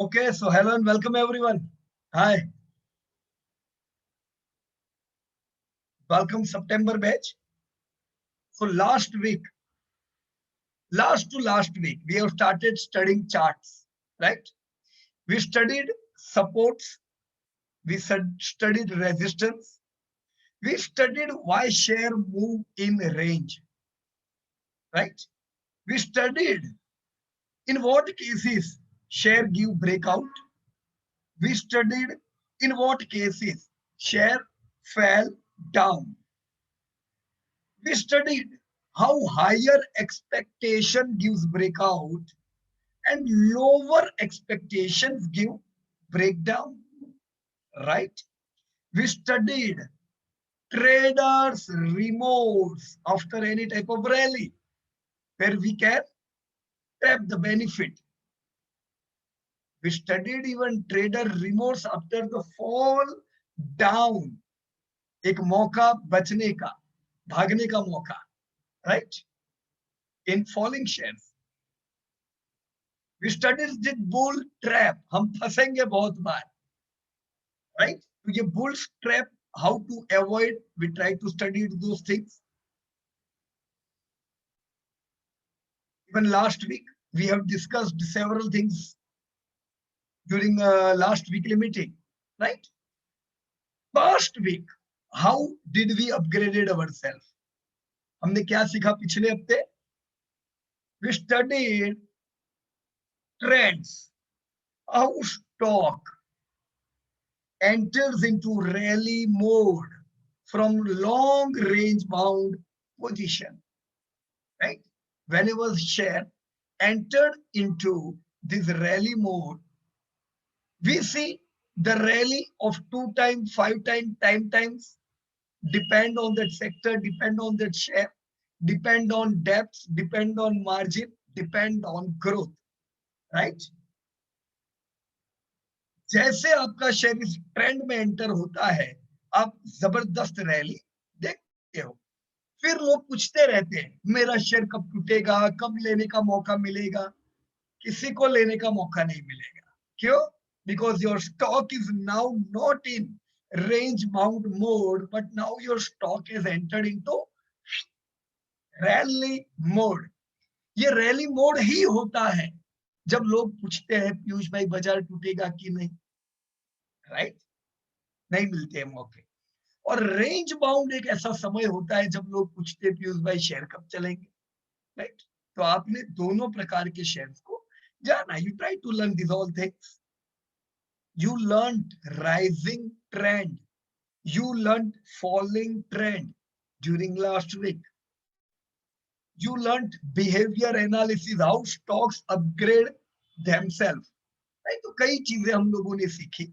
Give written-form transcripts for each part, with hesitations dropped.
Okay, so hello and welcome everyone. Hi, welcome September batch. So last week, we have started studying charts, right? We studied supports, we studied resistance, we studied why share move in range, right? We studied in what cases share give breakout. We studied in what cases share fell down. We studied how higher expectation gives breakout and lower expectations give breakdown, right? We studied traders' remorse after any type of rally where we can trap the benefit. We studied even trader remorse after the fall down, एक मौका बचने का, भागने का मौका, right? In falling shares. We studied the bull trap. हम फंसेंगे बहुत बार, right? तो ये bull trap, how to avoid? We try to study those things. Even last week, we have discussed several things during last weekly meeting, right? Past week, how did we upgraded ourselves? हमने क्या सीखा पिछले हफ्ते? We studied trends, how stock enters into rally mode from long range bound position, right? Whenever share entered into this rally mode, we see the rally of 2 time, 5 time, 10 times, depend on that sector, depend on that share, depend on depth, depend on margin, depend on growth, right? जैसे आपका share इस trend में enter होता है, आप जबरदस्त rally देखते हो। फिर लोग पूछते रहते हैं, मेरा शेयर कब टूटेगा, कब लेने का मौका मिलेगा? किसी को लेने का मौका नहीं मिलेगा। क्यों? Because your stock is now not in range bound mode, but now your stock is entered into rally mode. ये रैली मोड ही होता है जब लोग पूछते हैं पीयूष भाई बाजार टूटेगा कि नहीं, राइट? नहीं मिलते हैं मौके। और रेंज बाउंड एक ऐसा समय होता है जब लोग पूछते हैं पीयूष भाई शेयर कब चलेंगे, राइट? तो आपने दोनों प्रकार के शेयर्स को जाना। You try to learn this all things. You learned rising trend. You learned falling trend during last week. You learned behavior analysis, how stocks upgrade themselves. Right? तो कई चीजें हम लोगों ने सीखी.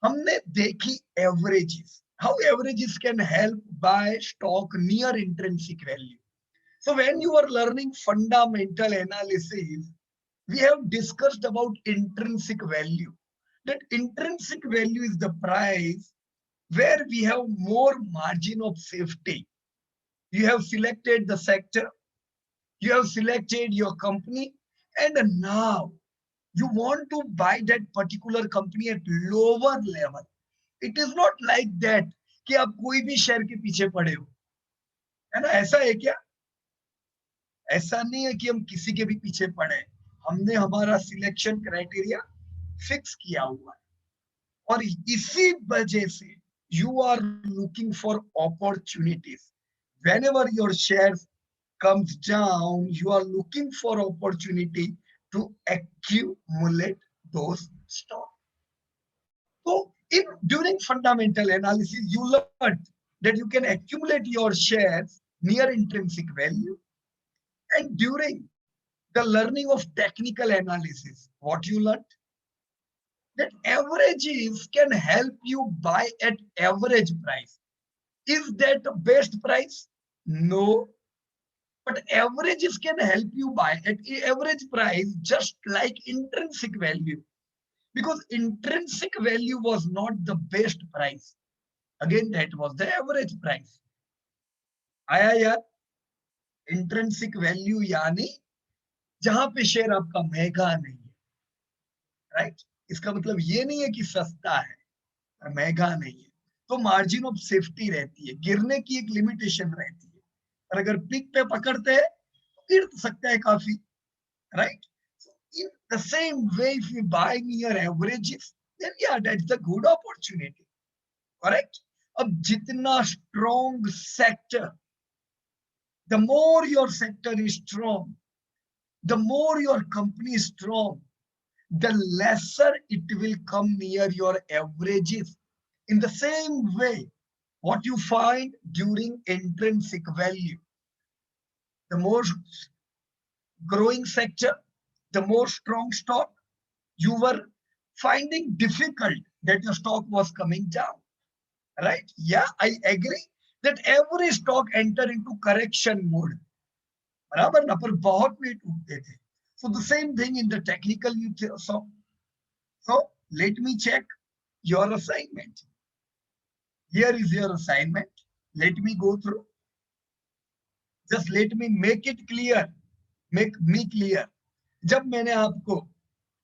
हमने देखी averages. How averages can help buy stock near intrinsic value. So when you are learning fundamental analysis, we have discussed about intrinsic value. That intrinsic value is the price where we have more margin of safety. You have selected the sector, you have selected your company, and now you want to buy that particular company at lower level. It is not like that कि आप कोई भी share के पीछे पड़े हो, है ना? ऐसा है क्या? ऐसा नहीं है कि हम किसी के भी पीछे पड़े। हमने हमारा सिलेक्शन क्राइटेरिया फिक्स किया हुआ है और इसी वजह से you are looking for opportunities. Whenever your shares comes down, you are looking for opportunity to accumulate those stocks. So during fundamental analysis, you learned that you can accumulate your shares near intrinsic value. And during the learning of technical analysis, what you learned? That averages can help you buy at average price. Is that the best price? No. But averages can help you buy at average price just like intrinsic value. Because intrinsic value was not the best price. Again, that was the average price. आया यार? Intrinsic value यानी जहां पे share आपका महंगा नहीं है, right. इसका मतलब ये नहीं है कि सस्ता है और महंगा नहीं है, तो मार्जिन ऑफ सेफ्टी रहती है, गिरने की एक लिमिटेशन रहती है। और अगर पीक पे पकड़ते हैं तो गिर सकता है काफी, right. In the same way, if you buy near averages, then yeah, that's the good opportunity, correct? अब जितना strong sector, the more your sector is strong, the more your company is strong, the lesser it will come near your averages. In the same way, what you find during intrinsic value, the more growing sector, the more strong stock, you were finding difficult that your stock was coming down, right? Yeah, I agree that every stock enter into correction mode. बराबर ना, पर बहुत में टूटते थे. So the same thing in the technical you saw. So let me check your assignment. Here is your assignment. Let me go through. Just let me make it clear. Make me clear. जब मैंने आपको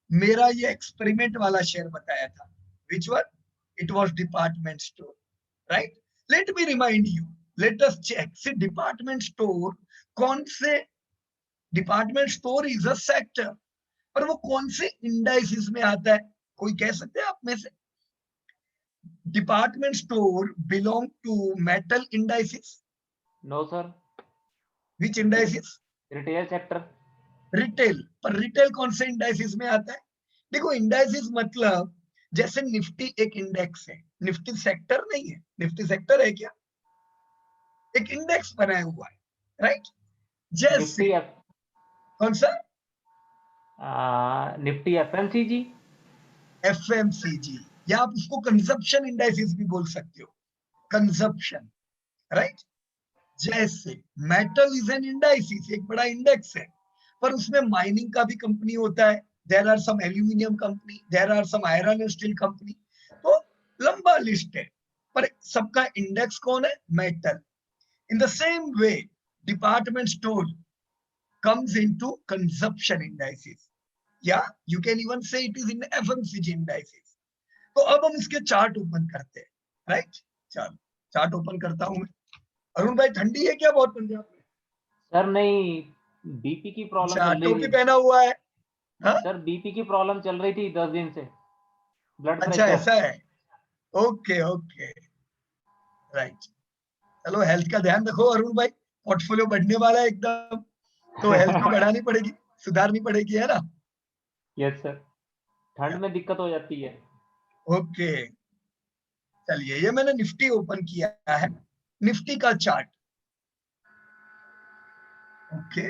मेरा ये experiment वाला share बताया था, which one? It was department store, right? Let me remind you. Let us check. See, department store कौन से, department store is a sector, पर वो कौन से इंडाइसिस में आता है? कोई कह सकते हैं आप में से? Department store belong to metal indices. No, sir. Which indices? Retail sector. Retail, पर रिटेल कौन से इंडाइसिस में आता है? देखो, इंडाइसिस मतलब जैसे निफ्टी एक इंडेक्स है, निफ्टी सेक्टर नहीं है। निफ्टी सेक्टर है क्या? एक इंडेक्स बनाया हुआ है, राइट। जैसे कौन सा? Nifty FMCG. एफएमसीजी, या आप उसको कंजप्शन इंडाइसिस भी बोल सकते हो, कंजप्शन, राइट। जैसे मेटल इज एन इंडाइसिस, एक बड़ा इंडेक्स है, पर उसमें माइनिंग का भी कंपनी होता है। There are some aluminium company, there are some iron and steel company, तो लंबा लिस्ट है, पर सबका इंडेक्स कौन है? Metal. In the same way department store comes into consumption indices, yeah, you can even say it is in FMCG indices. तो अब हम इसके चार्ट ओपन करते हैं, राइट। चलो चार्ट ओपन करता हूं मैं। अरुण भाई, ठंडी है क्या बहुत पंजाब में? सर नहीं, बीपी की प्रॉब्लम चल रही टोपी थी पहना हुआ है? हाँ? सर, बीपी की प्रॉब्लम चल रही थी 10 दिन से, ब्लड अच्छा, प्रेशर। ऐसा है। Okay okay, right. चलो हेल्थ का ध्यान रखो अरुण भाई, पोर्टफोलियो बढ़ने वाला है एकदम, तो हेल्थ भी बढ़ानी पड़ेगी, सुधारनी पड़ेगी, है ना? यस सर, ठंड में दिक्कत हो जाती है। ओके, चलिए ये मैंने निफ्टी ओपन किया है, निफ्टी का चार्ट। ओके,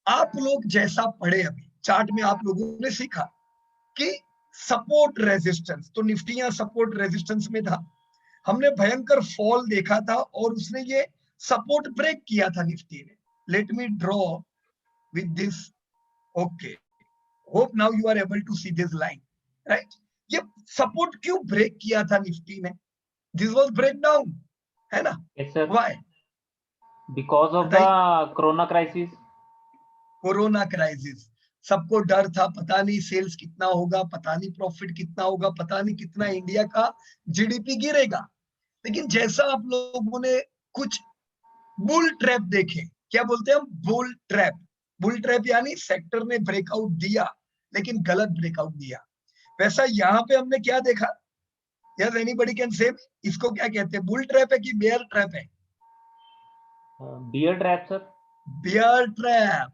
आप लोग जैसा पढ़े अभी चार्ट में, आप लोगों ने सीखा कि सपोर्ट रेजिस्टेंस, तो निफ्टी यहां सपोर्ट रेजिस्टेंस में था। हमने भयंकर फॉल देखा था और उसने ये सपोर्ट ब्रेक किया था निफ्टी ने। Let me draw with this. Okay, hope now you are able to see this line, right. ये सपोर्ट क्यों ब्रेक किया था निफ्टी ने? दिस वाज ब्रेक डाउन, है ना? Yes sir, why? Because of the बताइए। Corona crisis. कोरोना क्राइसिस, सबको डर था, पता नहीं सेल्स कितना होगा, पता नहीं प्रॉफिट कितना होगा, पता नहीं कितना इंडिया का जीडीपी गिरेगा। लेकिन जैसा आप लोगों ने कुछ बुल ट्रैप देखे, क्या बोलते हैं हम? Bull trap. बुल ट्रैप यानी सेक्टर ने ब्रेकआउट दिया लेकिन गलत ब्रेकआउट दिया। वैसा यहाँ पे हमने क्या देखा? यस, एनीबॉडी कैन से, इसको क्या कहते हैं? बुल ट्रैप है कि बेयर ट्रैप है? Bear trap sir. Bear trap.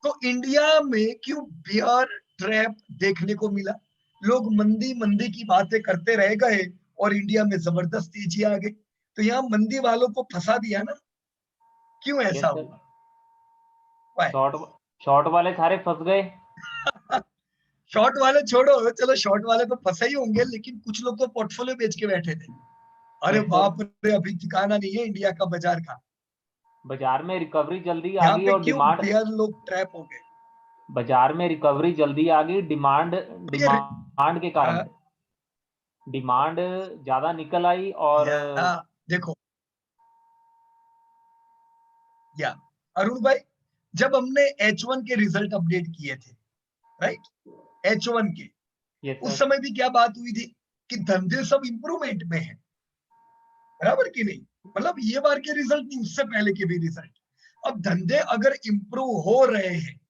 तो इंडिया में क्यों बियर ट्रैप देखने को मिला? लोग मंदी मंदी की बातें करते रह गए और इंडिया में जबरदस्त तेजी आ गई, तो यहाँ मंदी वालों को फंसा दिया ना। क्यों ऐसा यस सर, हुआ? Why? शॉर्ट वाले सारे फंस गए। शॉर्ट वाले छोड़ो, चलो शॉर्ट वाले तो फंसे ही होंगे, लेकिन कुछ लोग तो पोर्टफोलियो बेच के बैठे थे। अरे यस सर, बाप रे, अभी ठिकाना नहीं है इंडिया का बाजार का। बाजार में रिकवरी जल्दी आ यहाँ गई पे और क्यों डिमांड, बियर लोग ट्रैप हो गए? बाजार में रिकवरी जल्दी आ गई, डिमांड ये डिमांड के कारण, डिमांड ज्यादा निकल आई और देखो, या अरुण भाई, जब हमने H1 के रिजल्ट अपडेट किए थे, राइट, H1 के, यस उस सर, समय भी क्या बात हुई थी कि धंधे सब इंप्रूवमेंट में है, बराबर कि नहीं? मतलब ये बार के रिजल्ट नहीं, उससे पहले के भी रिजल्ट। अब धंधे अगर इंप्रूव हो रहे हैं,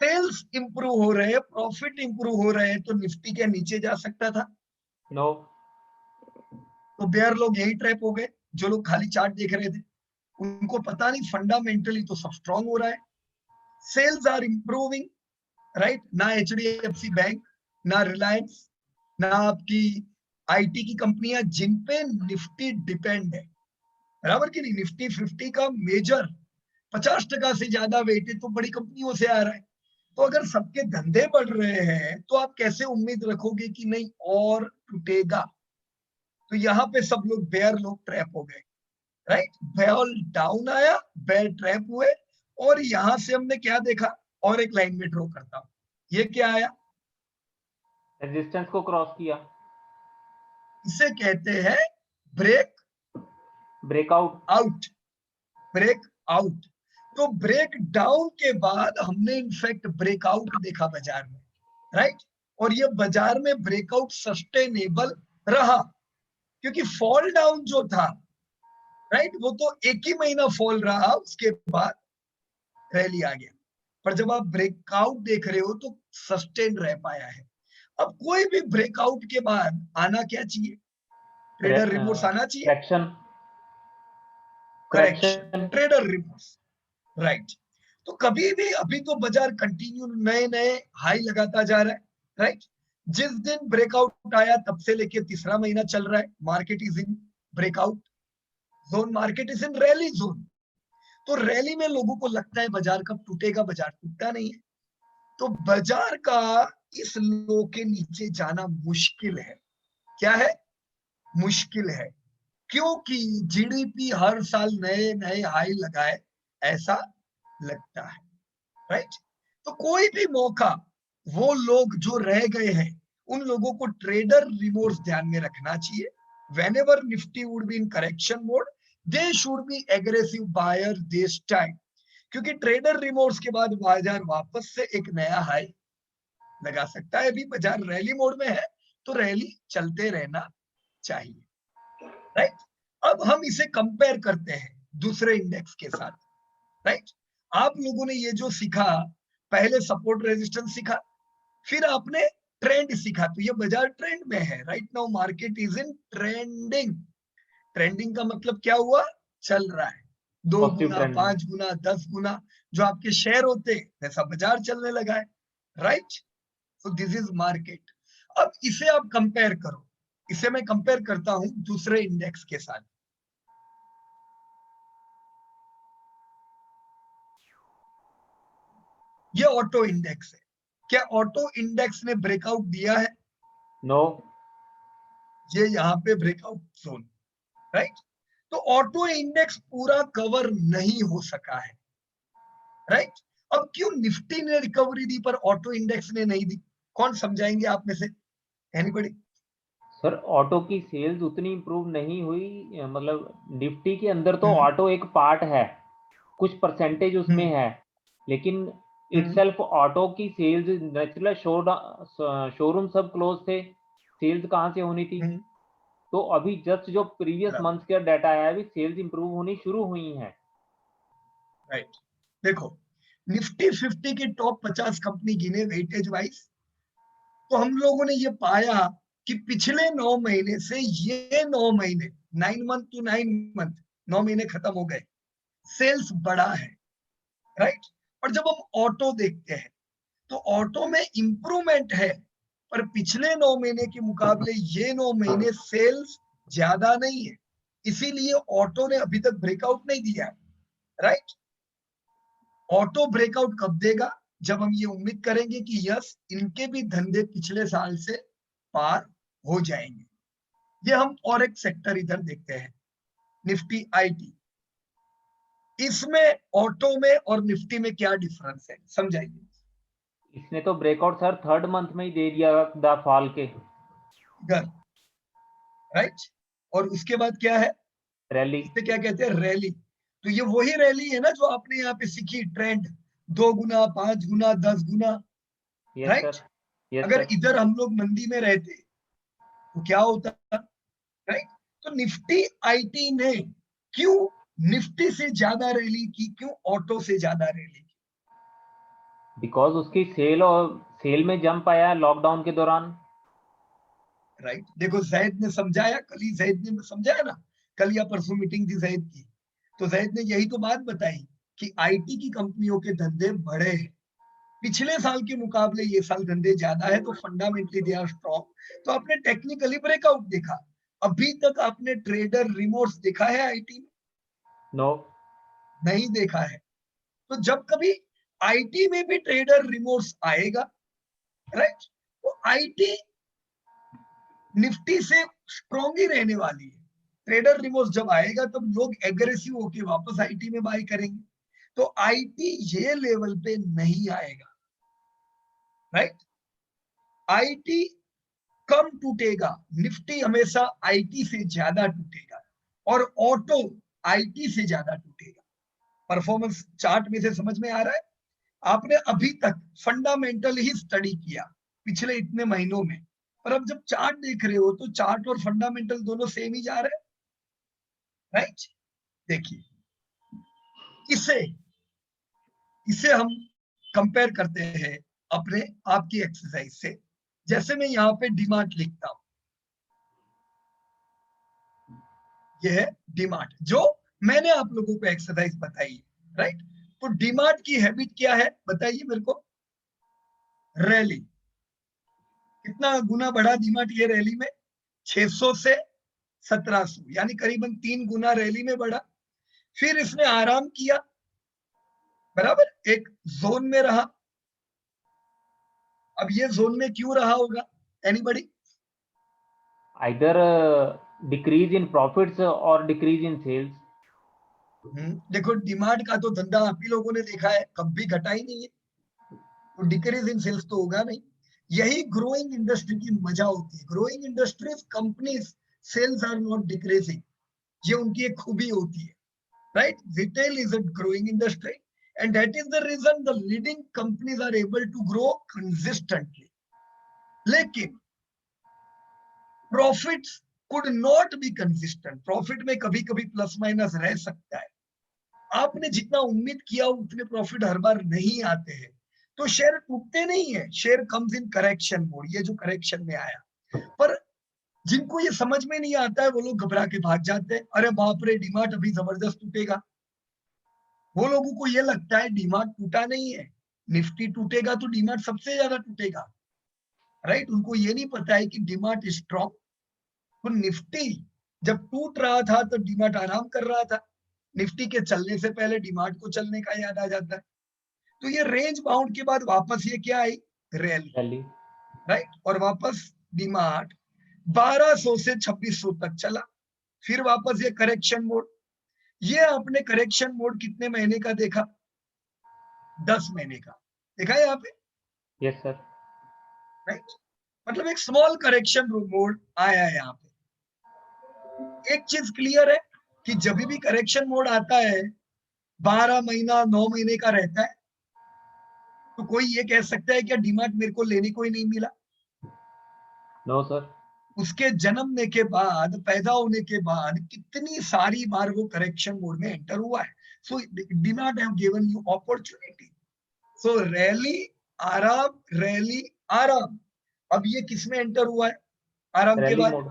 सेल्स इंप्रूव हो रहे हैं, प्रॉफिट इंप्रूव हो रहे हैं, तो निफ्टी के नीचे जा सकता था। नो, तो बेयर लोग यही ट्रैप हो गए, जो लोग खाली चार्ट देख रहे थे। उनको पता नहीं फंडामेंटली तो सब स्ट्रांग हो रहा है, सेल्स आर इंप्रूविंग, राइट। ना HDFC बैंक, ना रिलायंस, ना आपकी IT की कंपनियां जिन पे निफ्टी डिपेंड है, बराबर की नहीं, निफ्टी 50 का मेजर 50% से ज्यादा वेटेज तो बड़ी कंपनियों से आ रहा है। तो अगर सबके धंधे बढ़ रहे हैं तो आप कैसे उम्मीद रखोगे कि नहीं और टूटेगा? तो यहाँ पे सब लोग बेयर लोग ट्रैप हो गए, राइट। बेयर डाउन आया, बेयर ट्रैप हुए, और यहां से हमने क्या देखा, और एक लाइन में ड्रॉ करता हूं, ये क्या आया, रेजिस्टेंस को क्रॉस किया, इसे कहते हैं break breakout, out, break out. तो ब्रेक डाउन के बाद हमने इनफैक्ट ब्रेकआउट देखा बाजार में, राइट। और ये बाजार में ब्रेकआउट सस्टेनेबल रहा, क्योंकि फॉल डाउन जो था, राइट, वो तो एक ही महीना फॉल रहा, उसके बाद रैली आ गया। पर जब आप ब्रेकआउट देख रहे हो तो सस्टेन रह पाया है। अब कोई भी ब्रेकआउट के बाद आना क्या चाहिए, ट्रेडर रिमोर्स आना चाहिए, correction, correction, correction, trader remorse, right. तो कभी भी अभी तो बाजार कंटिन्यू नए नए हाई लगाता जा रहा है, राइट। जिस दिन ब्रेकआउट आया तब से लेके तीसरा महीना चल रहा है, market is in breakout zone, market is in rally zone. तो रैली में लोगों को लगता है बाजार कब टूटेगा, बाजार टूटता नहीं है। तो बाजार का इस लो के नीचे जाना मुश्किल है। क्या है? मुश्किल है, क्योंकि GDP हर साल नए नए हाई लगाए ऐसा लगता है, राइट। तो कोई भी मौका, वो लोग जो रह गए हैं उन लोगों को ट्रेडर रिमोर्स ध्यान में रखना चाहिए। whenever nifty would be in correction mode, they should be aggressive buyer this time, क्योंकि ट्रेडर रिमोर्स के बाद बाजार वापस से एक नया हाई लगा सकता है। अभी बाजार रैली मोड में है, तो रैली चलते रहना चाहिए, राइट। अब हम इसे कंपेयर करते हैं दूसरे इंडेक्स के साथ, राइट। आप लोगों ने ये जो सीखा, पहले सपोर्ट रेजिस्टेंस सीखा, फिर आपने ट्रेंड सीखा, तो ये बाजार ट्रेंड में है। Right now market is in trending. Trending का मतलब क्या हुआ, चल रहा है, 2 पॉजिटिव गुना, ट्रेंड में। 5 गुना, 10 गुना जो आपके शेयर होते वैसा बाजार चलने लगा है, right. So this is market. अब इसे आप कंपेयर करो, इसे मैं कंपेयर करता हूं दूसरे इंडेक्स के साथ। ये ऑटो इंडेक्स है। क्या ऑटो इंडेक्स ने ब्रेकआउट दिया है? नो, ये यहाँ पे ब्रेकआउट जोन, राइट। तो ऑटो इंडेक्स पूरा कवर नहीं हो सका है, राइट। अब क्यों निफ्टी ने रिकवरी दी पर ऑटो इंडेक्स ने नहीं दी? कौन समझाएंगे आप में से, एनीबॉडी? सर ऑटो की सेल्स उतनी इंप्रूव नहीं हुई, मतलब निफ्टी के अंदर तो हम्म, ऑटो एक पार्ट है, कुछ परसेंटेज उसमें हम्म, है, लेकिन हम्म, इटसेल्फ ऑटो की सेल्स नेचुरल शोरूम सब क्लोज थे, सेल्स कहाँ से होनी थी? हम्म, तो अभी जस्ट जो प्रीवियस बराबर, मंथ का डाटा आया है, अभी सेल्स इंप्रूव होनी शुरू हुई हैं। राइट। देखो, निफ्टी 50 की टॉप 50 कंपनी गिने वेटेज वाइज, तो हम लोगों ने ये पाया कि पिछले 9 महीने से ये 9 महीने, 9 मंथ टू 9 मंथ, 9 महीने खत्म हो गए, सेल्स बढ़ा है, राइट। और जब हम ऑटो देखते हैं तो ऑटो में इंप्रूवमेंट है, पर पिछले 9 महीने के मुकाबले ये 9 महीने सेल्स ज्यादा नहीं है, इसीलिए ऑटो ने अभी तक ब्रेकआउट नहीं दिया, राइट। ऑटो ब्रेकआउट कब देगा? जब हम ये उम्मीद करेंगे कि यस, इनके भी धंधे पिछले साल से पार हो जाएंगे। ये हम और एक सेक्टर इधर देखते हैं, निफ्टी IT। इसमें ऑटो में और निफ्टी में क्या डिफरेंस है, समझाइए। इसने तो ब्रेकआउट सर थर्ड मंथ में ही दे दिया द फॉल के, इधर, राइट। और उसके बाद क्या है, रैली। इसे क्या कहते हैं, रैली। तो ये वही रैली है ना जो आपने यहाँ पे सीखी, ट्रेंड 2 गुना, 5 गुना, 10 गुना, यस राइट? सर, यस अगर सर। इधर हम लोग मंदी में रहते तो क्या होता, राइट? तो निफ्टी आईटी ने क्यों निफ्टी से ज्यादा रैली की, क्यों ऑटो से ज्यादा रैली की? बिकॉज उसकी सेल में जंप आया लॉकडाउन के दौरान। राइट, देखो जैद ने समझाया, कल ही जैद ने समझाया ना, कल या परसों मीटिंग थी जैद की, तो जैद ने यही तो बात बताई कि आईटी की कंपनियों के धंधे बढ़े हैं, पिछले साल के मुकाबले ये साल धंधे ज्यादा है, तो फंडामेंटली दे आर स्ट्रॉन्ग। तो आपने टेक्निकली ब्रेकआउट देखा, अभी तक आपने ट्रेडर रिमोर्स देखा है आईटी में? नो। नहीं देखा है। तो जब कभी आईटी में भी ट्रेडर रिमोर्स आएगा, राइट, तो आईटी निफ्टी से स्ट्रॉन्ग ही रहने वाली है। ट्रेडर रिमोर्स जब आएगा तब लोग एग्रेसिव होके वापस आईटी में बाय करेंगे, तो आईटी ये लेवल पे नहीं आएगा, राइट? आईटी कम टूटेगा, निफ्टी हमेशा आईटी से ज्यादा टूटेगा, और ऑटो आईटी से ज्यादा टूटेगा। परफॉर्मेंस चार्ट में से समझ में आ रहा है? आपने अभी तक फंडामेंटल ही स्टडी किया पिछले इतने महीनों में, पर अब जब चार्ट देख रहे हो तो चार्ट और फंडामेंटल दोनों सेम ही जा रहे हैं, राइट? देखिए, इसे इसे हम कंपेयर करते हैं अपने आपकी एक्सरसाइज से। जैसे मैं यहाँ पे डिमार्ट लिखता हूं, यह है डिमार्ट जो मैंने आप लोगों को एक्सरसाइज बताई, राइट? तो डिमार्ट की हैबिट क्या है बताइए मेरे को? रैली। कितना गुना बढ़ा डिमार्ट ये रैली में? 600 से 1700, यानी करीबन 3 गुना रैली में बढ़ा। फिर इसने आराम किया, बराबर, एक जोन में रहा। अब ये जोन में क्यों रहा होगा, anybody? Either decrease in profits और डिक्रीज इन सेल्स। देखो, डिमांड का तो धंधा आप ही लोगों ने देखा है, कभी घटा ही नहीं है, तो डिक्रीज इन सेल्स तो होगा नहीं। यही ग्रोइंग इंडस्ट्री की मजा होती है। Growing industries companies sales are not decreasing, ये उनकी एक खूबी होती है, right? Retail is a growing industry, and that is the reason the leading companies are able to grow consistently. लेकिन profits could not be consistent. Profit में कभी कभी प्लस माइनस रह सकता है। आपने जितना उम्मीद किया उतने प्रॉफिट हर बार नहीं आते हैं, तो शेयर टूटते नहीं है, share comes in correction mode, ये जो करेक्शन में आया। पर जिनको ये समझ में नहीं आता है वो लोग घबरा के भाग जाते हैं, अरे बाप रे डीमार्ट अभी जबरदस्त टूटेगा। वो लोगों को ये लगता है डीमार्ट टूटा नहीं है, निफ्टी टूटेगा तो डीमार्ट सबसे ज्यादा टूटेगा, राइट? उनको ये नहीं पता है कि डीमार्ट स्ट्रॉन्ग, तो निफ्टी जब टूट रहा था तो डीमार्ट आराम कर रहा था, निफ्टी के चलने से पहले डीमार्ट को चलने का याद आ जाता है। तो ये रेंज बाउंड के बाद वापस ये क्या आई, रैली, रैली। राइट? और वापस डीमार्ट 1200 से 2600 तक चला, फिर वापस ये करेक्शन मोड। ये आपने करेक्शन मोड कितने महीने का देखा? 10 महीने का देखा है यहाँ पे, यस सर। राइट? मतलब एक स्मॉल करेक्शन मोड आया है यहाँ पे। एक चीज क्लियर है कि जब भी करेक्शन मोड आता है 12 महीना 9 महीने का रहता है, तो कोई ये कह सकता है क्या डीमार्ट मेरे को लेने को ही नहीं मिला? No sir. उसके जन्मने के बाद, पैदा होने के बाद कितनी सारी बार वो करेक्शन मोड में एंटर हुआ है। So DMart have given you opportunity. So rally, आराम, रैली, आराम। अब ये किस में एंटर हुआ है आराम के रैली बाद? मोड।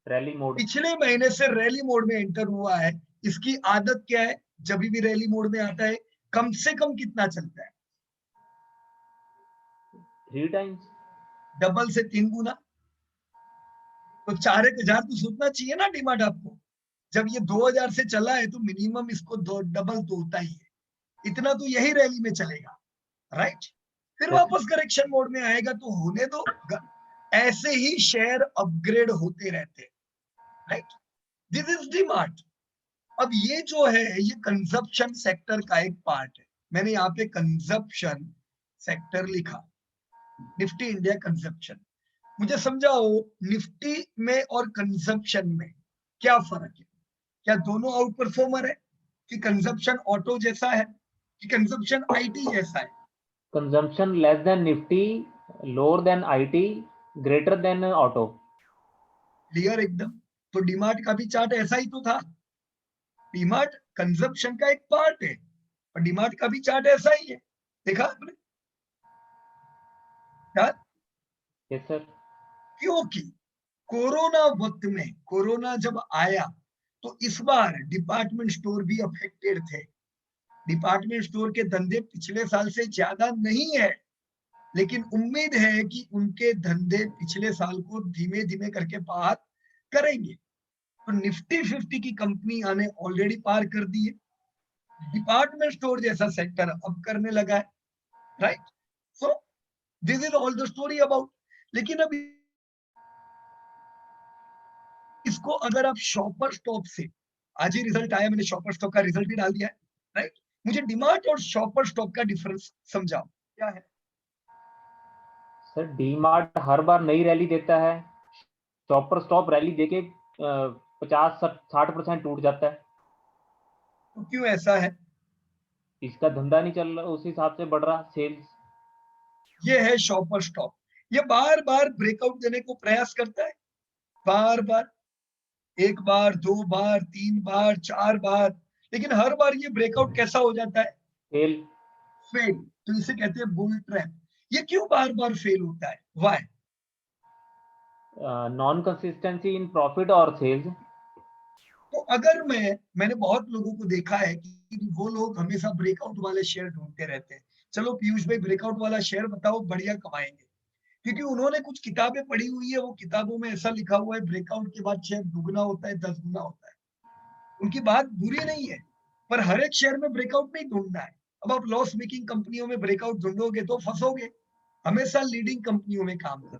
Rally mode. पिछले महीने से रैली मोड में एंटर हुआ है। इसकी आदत क्या है, जब भी रैली मोड में आता है कम से कम कितना चलता है? 3 टाइम्स। डबल से 3 गुना। तो 4,000 तो सोचना चाहिए ना डिमांड आपको। जब ये 2,000 से चला है तो मिनिमम इसको डबल तो होता ही है। इतना तो यही रैली में चलेगा, राइट? फिर यस। वापस करेक्शन मोड में आएगा, तो होने दो। ऐसे ही शेयर अपग्रेड होते रहते हैं, राइट? This is demand. अब ये जो है ये कंजप्शन सेक्टर का एक पार्ट है। मैंने यहाँ पे कंजप्शन सेक्टर लिखा, निफ्टी इंडिया कंजप्शन। मुझे समझाओ निफ्टी में और कंजप्शन में क्या फर्क है? क्या दोनों आउट परफॉर्मर है? कि कंजम्पशन ऑटो जैसा है कि कंजम्पशन आईटी जैसा है? Consumption less than Nifty, lower than IT, greater than auto. Clear एकदम। तो डीमार्ट का भी चार्ट ऐसा ही तो था। डीमार्ट कंजम्पशन का एक पार्ट है और डीमार्ट का भी चार्ट ऐसा ही है, देखा आपने? Yes sir. क्योंकि कोरोना वक्त में, कोरोना जब आया तो इस बार डिपार्टमेंट स्टोर भी अफेक्टेड थे। डिपार्टमेंट स्टोर के धंधे पिछले साल से ज्यादा नहीं है, लेकिन उम्मीद है कि उनके धंधे पिछले साल को धीमे धीमे करके पार करेंगे। तो निफ्टी 50 की कंपनी आने ऑलरेडी पार कर दी है, डिपार्टमेंट स्टोर जैसा सेक्टर अब करने लगा है, right? So this is all the story about. लेकिन अब इसको अगर आप शॉपर स्टॉप से, आज ही रिजल्ट आया, मैंने शॉपर स्टॉप का रिजल्ट भी डाल दिया है, राइट? मुझे डीमार्ट और शॉपर स्टॉप का डिफरेंस समझाओ क्या है? सर डीमार्ट हर बार नई रैली देता है, शॉपर स्टॉप रैली देके 50-60% टूट जाता है। तो क्यों ऐसा है? इसका धंधा नहीं चल रहा, उस हिसाब से बढ़ रहा सेल्स। ये है शॉपर स्टॉप, ये बार बार ब्रेकआउट देने को प्रयास करता है, बार बार, एक बार, दो बार, तीन बार, चार बार, लेकिन हर बार ये ब्रेकआउट कैसा हो जाता है? फेल। फेल। तो इसे कहते हैं बुल ट्रैप। ये क्यों बार बार फेल होता है? Why? Non consistency in profit और सेल्स। तो अगर मैंने बहुत लोगों को देखा है कि वो लोग हमेशा ब्रेकआउट वाले शेयर ढूंढते रहते हैं। चलो पीयूष भाई, ब्रेकआउट वाला शेयर बताओ, बढ़िया कमाएंगे, क्योंकि उन्होंने कुछ किताबें पढ़ी हुई है, वो किताबों में ऐसा लिखा हुआ है ब्रेकआउट के बाद शेयर दुगना होता है, 10 गुना होता है। उनकी बात बुरी नहीं है, पर हर एक शेयर में ब्रेकआउट नहीं ढूंढना है। अब आप लॉस मेकिंग कंपनियों में ब्रेकआउट ढूंढोगे तो फंसोगे। हमेशा लीडिंग कंपनियों में काम करो,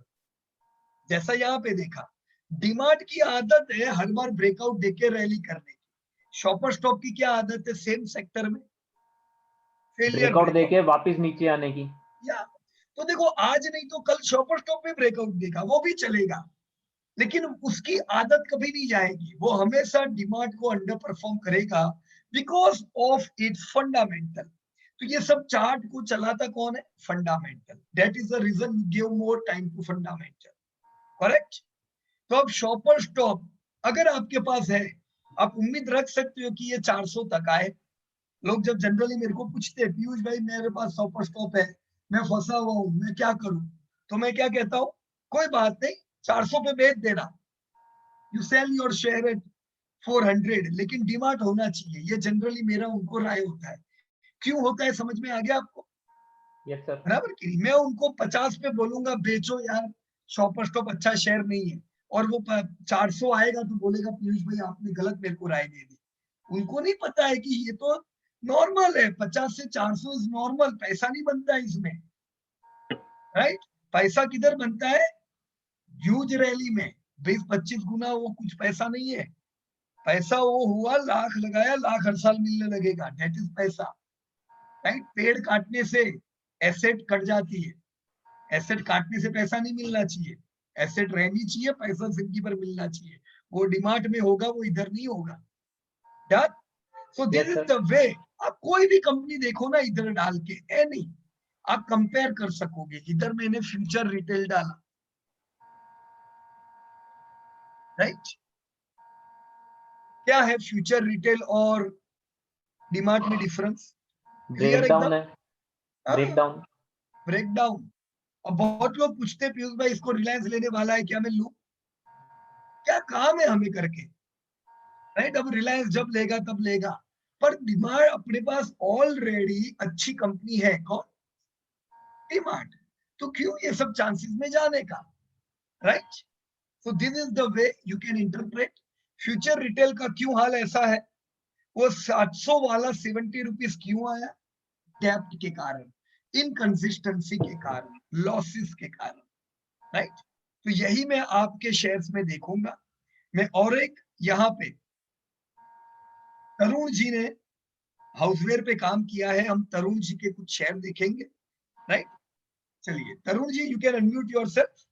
जैसा यहाँ पे देखा। डीमार्ट की आदत है हर बार ब्रेकआउट देके रैली करने की। शॉपर स्टॉप की क्या आदत है? सेम सेक्टर में फेलियर ब्रेकआउट ब्रेकआउट। देके वापस नीचे आने की। या तो देखो, आज नहीं तो कल शॉपर स्टॉप में ब्रेकआउट देगा, वो भी चलेगा, लेकिन उसकी आदत कभी नहीं जाएगी। वो हमेशा डिमांड को अंडर परफॉर्म करेगा बिकॉज ऑफ इट्स फंडामेंटल। तो ये सब चार्ट को चलाता कौन है? Fundamental. That is the reason you give more time to fundamental, correct? तो अब शॉपर स्टॉप अगर आपके पास है, आप उम्मीद रख सकते हो कि ये 400 तक आए। लोग जब जनरली मेरे को पूछते हैं, पीयूष भाई मेरे पास शॉपर स्टॉप है, मैं फंसा हुआ हूं, मैं क्या करूं? तो मैं क्या कहता हूं, कोई बात नहीं, 400 पे बेच देना, you sell your share eight 400, लेकिन डिमांड होना चाहिए। ये जनरली मेरा उनको राय होता है। क्यों होता है, समझ में आ गया आपको? Yes sir. बराबर की नहीं? मैं उनको 50 पे बोलूंगा बेचो यार, शॉपर स्टॉप अच्छा शेयर नहीं है, और वो 400 आएगा तो बोलेगा पीयूष भाई आपने गलत मेरे को राय दे दी। उनको नहीं पता है कि ये तो नॉर्मल है, 50 से 400 इज नॉर्मल, पैसा नहीं बनता है इसमें, राइट? पैसा किधर बनता है? ह्यूज रैली में 20-25 गुना, वो कुछ पैसा नहीं है। पैसा वो हुआ, लाख लगाया, लाख हर साल मिलने लगेगा, दैट इज पैसा, राइट? पेड़ काटने से एसेट कट जाती है, एसेट काटने से पैसा नहीं मिलना चाहिए, एसेट रहनी चाहिए, पैसा जिंदगी पर मिलना चाहिए। वो डिमांड में होगा, वो इधर नहीं होगा। Done? So this yes is sir. The way. आप कोई भी कंपनी देखो ना, इधर डाल के ए नहीं, आप कंपेयर कर सकोगे। इधर मैंने फ्यूचर रिटेल डाला, राइट? क्या है फ्यूचर रिटेल और डिमांड में डिफरेंस? क्लियर ब्रेक डाउन एकदम? है। Break down. Break down. अब बहुत लोग पूछते हैं पीयूष भाई इसको रिलायंस लेने वाला है, क्या मैं लूं? क्या काम है हमें करके, राइट? अब रिलायंस जब लेगा तब लेगा, पर डिमांड अपने पास ऑलरेडी अच्छी कंपनी है, कौन? डिमांड। तो क्यों ये सब चांसेस में जाने का, right? So this is the way you can interpret. Future retail का क्यों हाल ऐसा है? वो 700 वाला 70 रुपीज क्यों आया? डेप्ट के कारण, इनकंसिस्टेंसी के कारण, लॉसेस के कारण, राइट? तो यही मैं आपके शेयर्स में देखूंगा। मैं और एक यहाँ पे तरुण जी ने हाउसवेयर पे काम किया है, हम तरुण जी के कुछ शेयर देखेंगे, राइट? चलिए Tarun ji, you can unmute yourself.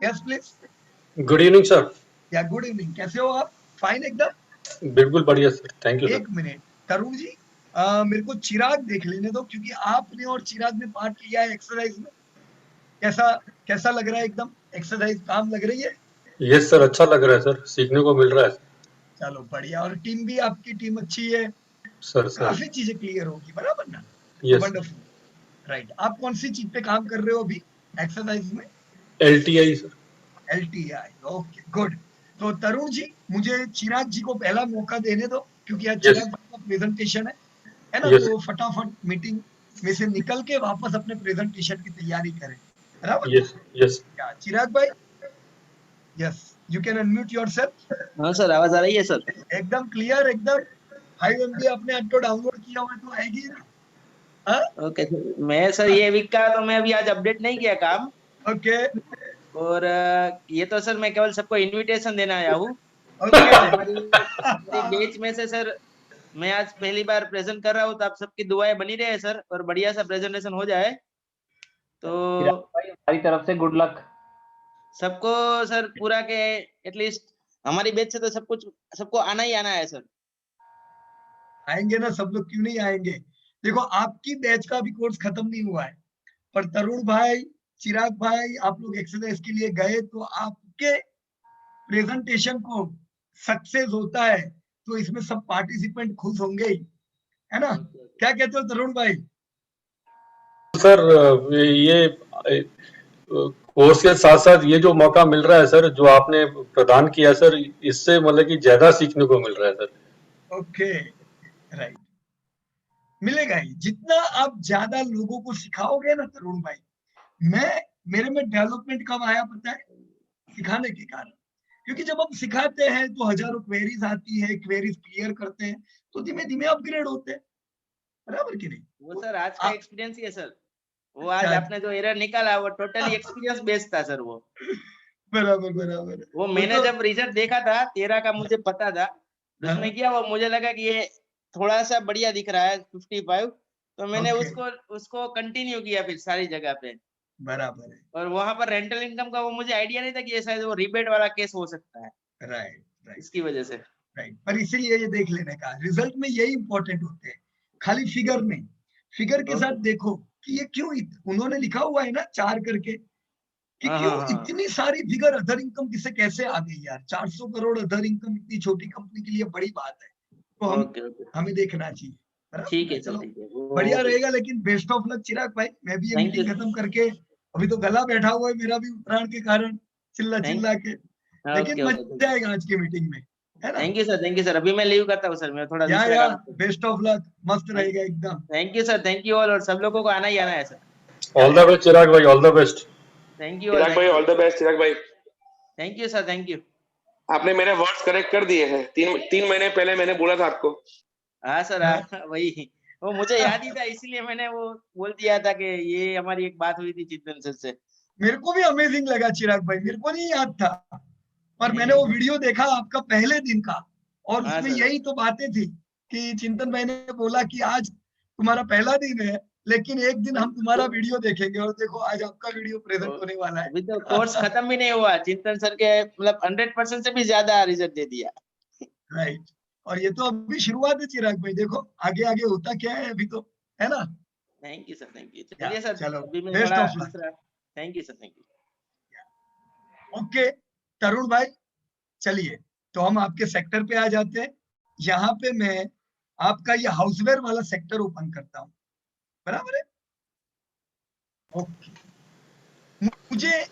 Yes please. Good evening sir. Yeah good evening, कैसे हो आप? फाइन एकदम। बिल्कुल बढ़िया सर, थैंक यू सर। एक मिनट, तरुण जी, मेरे को चिराग देख लेने दो, क्योंकि आपने और चिराग ने पार्ट लिया है एक्सरसाइज में। कैसा कैसा लग रहा है? एकदम एक्सरसाइज काम लग रही है? यस सर, अच्छा लग रहा है सर, सीखने को मिल रहा है चलो बढ़िया। और टीम भी आपकी टीम अच्छी है, सर। काफी चीजें क्लियर होगी, बराबर ना? Yes wonderful. राइट, आप कौन सी चीज पे काम कर रहे हो अभी एक्सरसाइज में? LTI sir. LTI, okay good. तो तरुण जी, मुझे चिराग जी को पहला मौका देने दो, क्योंकि आज Yes. चिराग जी का प्रेजेंटेशन है ना? Yes. तो फटाफट मीटिंग में से निकल के वापस अपने प्रेजेंटेशन की तैयारी करें, बराबर? यस क्या चिराग भाई? Yes, you can unmute yourself. हाँ सर, आवाज आ रही है सर? एकदम क्लियर, एकदम। 5 MB आपने ऐप तो डाउनलोड किया हुआ है, तो आएगी ना? हाँ, ओके सर। मैं सर ये वीक का तो मैं अभी आज अपडेट नहीं किया काम। ओके और ये तो सर मैं केवल सबको इनविटेशन देना आया हूँ। ओके। हमारी बैच में से सर मैं आज पहली बार प्रेजेंट कर रहा हूँ, तो आप सबकी दुआएं बनी रहे सर, और बढ़िया सा प्रेजेंटेशन हो जाए। तो भाई हमारी तरफ से गुड लक। सबको सर पूरा के एटलीस्ट हमारी बैच से तो सबको आना ही आना है सर। आएंगे ना सब लोग, क्यों नहीं आएंगे? देखो, आपकी बैच का भी कोर्स खत्म नहीं हुआ है, पर तरुण भाई, चिराग भाई, आप लोग एक्सरसाइज के लिए गए तो आपके प्रेजेंटेशन को सक्सेस होता है, तो इसमें सब पार्टिसिपेंट खुश होंगे ही, है ना? क्या कहते हो तरुण भाई? सर, ये कोर्स के साथ साथ ये जो मौका मिल रहा है सर, जो आपने प्रदान किया सर, इससे मतलब कि ज्यादा सीखने को मिल रहा है सर। Okay, right. मिलेगा ही, जितना आप ज्यादा लोगों को सिखाओगे ना तरुण भाई। मेरे में डेवलपमेंट कब आया पता है? सिखाने के कारण। क्योंकि जब हम सिखाते हैं तो हजारों क्वेरीज आती है, क्वेरीज क्लियर करते हैं, तो धीमे धीमे अपग्रेड होते हैं, बराबर कि नहीं? वो सर आज का एक्सपीरियंस ही है सर। वो आज अच्छा। आपने जो एरर निकाला वो टोटली एक्सपीरियंस बेस्ड था सर। वो बराबर बराबर। वो मैंने तो जब रिजल्ट देखा था 13 का, मुझे पता था उसमें हाँ, किया, वो मुझे लगा कि ये थोड़ा सा बढ़िया दिख रहा है 55, तो मैंने ओके, उसको कंटिन्यू किया फिर सारी जगह पे। बराबर है। और वहां पर रेंटल इनकम का वो मुझे आइडिया नहीं था कि ये शायद वो रिबेट वाला केस हो सकता है, राइट राइट इसकी वजह से। राइट। पर इसीलिए ये देख लेने का, रिजल्ट में यही इंपॉर्टेंट होते हैं, खाली फिगर नहीं। फिगर के साथ देखो कि ये क्यों उन्होंने लिखा हुआ है ना 4 करके, कि हाँ क्यों हाँ हाँ। इतनी सारी फिगर अदर इनकम किसे कैसे आ गई यार? 400 करोड़ अदर इनकम इतनी छोटी कंपनी के लिए बड़ी बात है, तो ओके ओके, हमें देखना चाहिए, बराबर ठीक ना? है सर, चलो ठीक है। बढ़िया वो रहेगा। लेकिन बेस्ट ऑफ लक चिराग भाई, मैं भी ये थैंक मीटिंग यू, खत्म करके, अभी तो गला बैठा हुआ है मेरा भी उत्तरायण के कारण, चिल्ला थैंक चिल्ला के। लेकिन ओके ओके, मजा आएगा आज की मीटिंग में, है ना? Thank you sir, thank you sir. अभी मैं लीव करता हूँ सर, मैं थोड़ा दूसरा या काम। बेस्ट ऑफ लक, मस्त रहेगा एकदम। Thank you sir, thank you all, और सब लोगों को आना ही आना है sir. All the best Chirag भाई, all the best. Thank you Chirag भाई, ऑल द बेस्ट चिराग भाई। Thank you sir, thank you. आपने मेरे वर्ड्स करेक्ट कर दिए हैं। 3 महीने पहले मैंने बोला था आपको। हाँ सर, हाँ, वही वो मुझे याद ही था, इसीलिए मैंने वो बोल दिया था कि ये हमारी एक बात हुई थी चिंतन सर से। मेरे को भी अमेजिंग लगा चिराग भाई, मेरे को नहीं याद था, पर मैंने वो वीडियो देखा आपका पहले दिन का, और हाँ उसमें सर। यही तो बातें थी कि चिंतन भाई ने बोला कि आज तुम्हारा पहला दिन है, लेकिन एक दिन हम तुम्हारा वीडियो देखेंगे, और देखो आज आपका वीडियो प्रेजेंट होने वाला है। अभी तो कोर्स खत्म भी नहीं हुआ, चिंतन सर के मतलब 100% से भी ज्यादा रिजल्ट दे दिया। राइट। और ये तो अभी शुरुआत है चिराग भाई, देखो आगे आगे होता क्या है अभी तो, है ना? Thank you sir, thank you. चलिए सर, चलो, अभी मैं बेस्ट थोड़ा ऑफ लक। दूसरा। Thank you sir, thank you. Okay Tarun भाई, चलिए तो हम आपके सेक्टर पे आ जाते हैं। यहाँ पे मैं आपका ये हाउसवेयर वाला सेक्टर ओपन करता हूँ, बराबर है? ओके, मुझे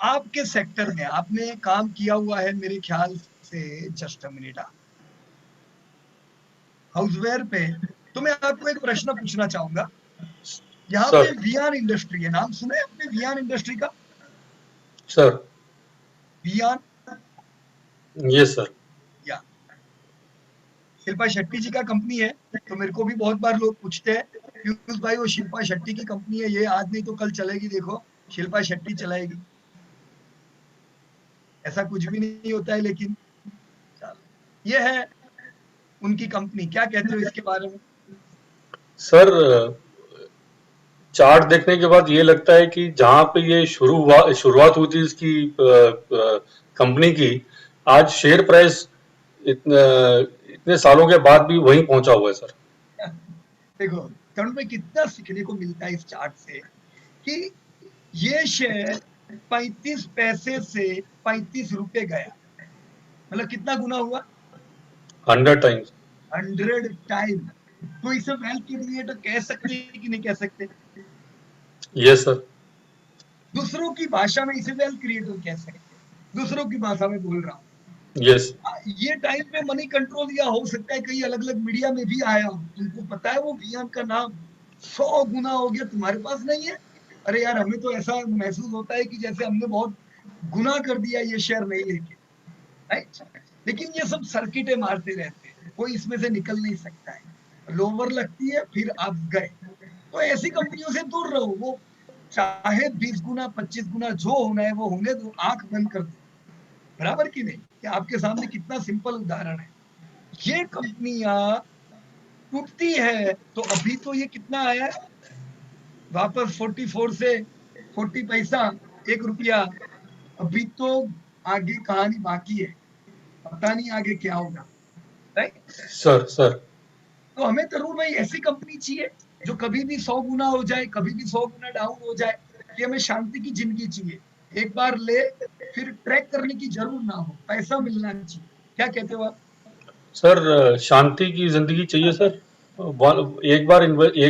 आपके सेक्टर में आपने काम किया हुआ है मेरे ख्याल से, जस्ट अ मिनट, हाउसवेयर पे। तो मैं आपको एक प्रश्न पूछना चाहूंगा। यहाँ पे सर वियान इंडस्ट्री है, नाम सुना है आपने वियान इंडस्ट्री का? Sir Vian, yes sir. या शिल्पा शेट्टी जी का कंपनी है। तो मेरे को भी बहुत बार लोग पूछते हैं, पीयूष भाई वो शिल्पा शेट्टी की कंपनी है, ये आज नहीं तो कल चलेगी, देखो शिल्पा शेट्टी चलाएगी। ऐसा कुछ भी नहीं होता है, लेकिन ये है उनकी कंपनी। क्या कहते हो इसके बारे में? सर, चार्ट देखने के बाद ये लगता है कि जहां पे ये शुरुआत हुई थी इसकी कंपनी की, आज शेयर प्राइस इतने सालों के बाद भी वहीं पहुंचा हुआ है सर। देखो तरुण भाई कितना सीखने को मिलता है इस चार्ट से कि ये शेयर 35 पैसे से 35 रुपए गया, मतलब कितना गुना हुआ? 100 टाइम्स। 100 टाइम। तो इसे वेल्थ क्रिएटर कह सकते हैं कि नहीं कह सकते? Yes sir. दूसरों की भाषा में इसे वेल्थ क्रिएटर कह सकते हैं, दूसरों की भाषा में बोल रहा हूँ। यस। ये टाइम पे मनी कंट्रोल या हो सकता है कई अलग अलग मीडिया में भी आया हो, तुमको पता है वो वियान का नाम 100 गुना हो गया, तुम्हारे पास नहीं है? अरे यार हमें तो ऐसा महसूस होता है कि जैसे हमने बहुत गुना कर दिया ये शेयर नहीं लेके, राइट? लेकिन ये सब सर्किटें मारते रहते हैं, कोई इसमें से निकल नहीं सकता है। लोअर लगती है फिर आप गए। तो ऐसी कंपनियों से दूर रहो, वो चाहे 20 गुना 25 गुना जो होना है वो होने दो, आंख बंद कर दो, बराबर की नहीं? कि आपके सामने कितना सिंपल उदाहरण है। ये कंपनियां टूटती है तो अभी तो ये कितना आया है वापस 44 से 40 पैसा, 1 रुपया। अभी तो आगे कहानी बाकी है, पता नहीं आगे क्या होगा, राइट? Sir sir. तो हमें तरुण भाई ऐसी कंपनी चाहिए जो कभी भी 100 गुना हो जाए, कभी भी 100 गुना डाउन हो जाए, कि हमें शांति की जिंदगी चाहिए, एक बार ले फिर ट्रैक करने की जरूर ना हो, पैसा मिलना चाहिए। क्या कहते हो आप? सर शांति की जिंदगी चाहिए सर। एक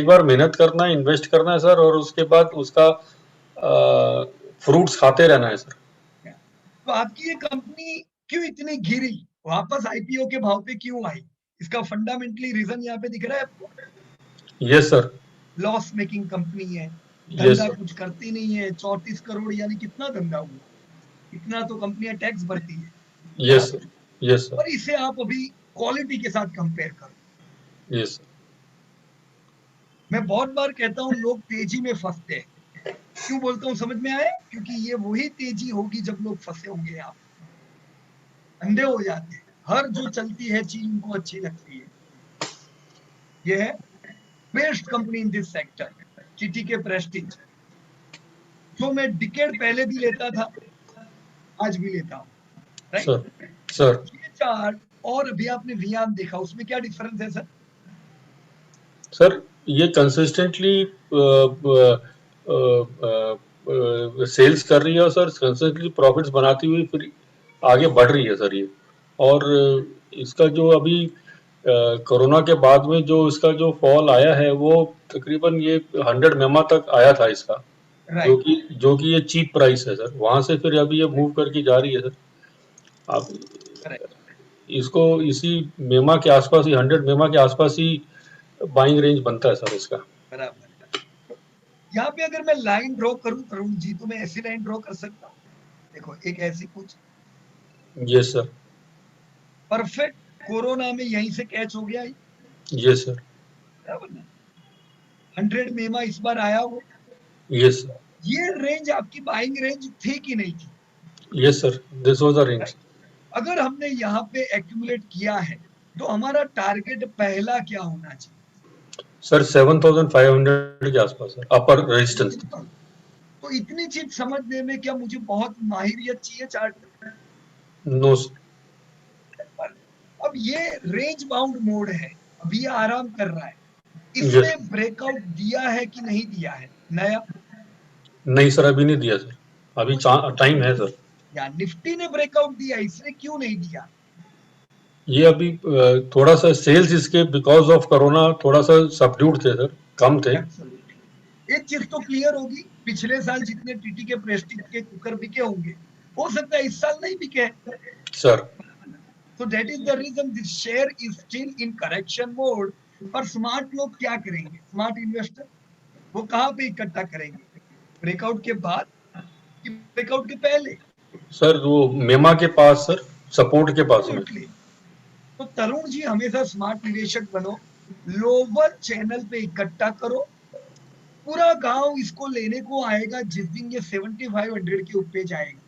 बार मेहनत करना है, इन्वेस्ट करना है सर, और उसके बाद उसका फ्रूट्स खाते रहना है सर। तो आपकी ये कंपनी क्यों इतनी गिरी, वापस आईपीओ के भाव पे क्यों आई? इसका फंडामेंटली रीजन यहाँ पे दिख रहा है आपको? Yes sir. Loss making company है, यस धंधा सर। कुछ करती नहीं है, 34 करोड़ यानी कितना धंधा हुआ? इतना तो कंपनियां टैक्स भरती है, यस बराबर? सर। Yes sir. और इसे आप अभी क्वालिटी के साथ कंपेयर करो। Yes sir. मैं बहुत बार कहता हूँ लोग तेजी में फंसते हैं, क्यों बोलता हूँ समझ में आया? क्योंकि ये वही तेजी होगी जब लोग फंसे होंगे, आप अंधे हो जाते हैं। हर जो चलती है चीज उनको अच्छी लगती है। ये है best company in this sector, TTK Prestige, जो मैं डिकेड पहले भी लेता था, आज भी लेता हूँ, राइट? Sir sir. ये चार्ट और अभी आपने वियान देखा, उसमें क्या डिफरेंस है सर? सर ये कंसिस्टेंटली सेल्स कर रही है, और सर कंसिस्टेंटली प्रॉफिट्स बनाती हुई फिर आगे बढ़ रही है सर ये। और इसका जो अभी कोरोना के बाद में जो इसका जो फॉल आया है वो तकरीबन ये 100 मेमा तक आया था इसका, राइट, जो कि ये चीप प्राइस है सर, वहां से फिर अभी ये मूव करके जा रही है सर। आप करेक्ट, इसको इसी मेमा के आसपास ही, 100 मेमा के आसपास ही बाइंग रेंज बनता है सर इसका। बराबर। यहाँ पे अगर मैं लाइन ड्रॉ करूं तरुण जी, तो मैं ऐसी लाइन ड्रॉ कर सकता हूँ, देखो एक ऐसी कुछ यस सर। परफेक्ट, कोरोना में यहीं से कैच हो गया, यस सर। बराबर ना? 100 मेमा इस बार आया हो, यस सर। ये रेंज आपकी बाइंग रेंज थी कि नहीं थी? Yes sir, this was the range. Right? अगर हमने यहाँ पे एक्यूमुलेट किया है तो हमारा टारगेट पहला क्या होना चाहिए? सर 7500 के आसपास सर, अपर रेजिस्टेंस। सिंपल। तो इतनी चीज समझने में क्या मुझे बहुत माहिरियत चाहिए चार्ट में? No sir. अब ये रेंज बाउंड मोड है, अभी ये आराम कर रहा है, यस। इसने ब्रेकआउट दिया है कि नहीं दिया है नया? नहीं सर, अभी नहीं दिया सर, अभी टाइम है सर। या निफ्टी ने ब्रेकआउट दिया, इसने क्यों नहीं दिया? ये अभी थोड़ा सा सेल्स इसके बिकॉज ऑफ कोरोना थोड़ा सा सबड्यूड थे सर, कम थे। एब्सोल्युटली। एक चीज तो क्लियर होगी, पिछले साल जितने टीटी के प्रेस्टीज के कुकर बिके होंगे, हो सकता है इस साल नहीं बिके। Sir So that is the reason this share is still in correction mode. पर स्मार्ट लोग क्या करेंगे, स्मार्ट इन्वेस्टर वो कहाँ पे इकट्ठा करेंगे? ब्रेकआउट के बाद कि ब्रेकआउट के पहले? सर वो मेमा के पास सर, सपोर्ट के पास में। Absolutely. तो तरुण जी हमेशा स्मार्ट निवेशक बनो, लोअर चैनल पे इकट्ठा करो, पूरा गांव इसको लेने को आएगा जिस दिन ये 7500 के ऊपर जाएगा,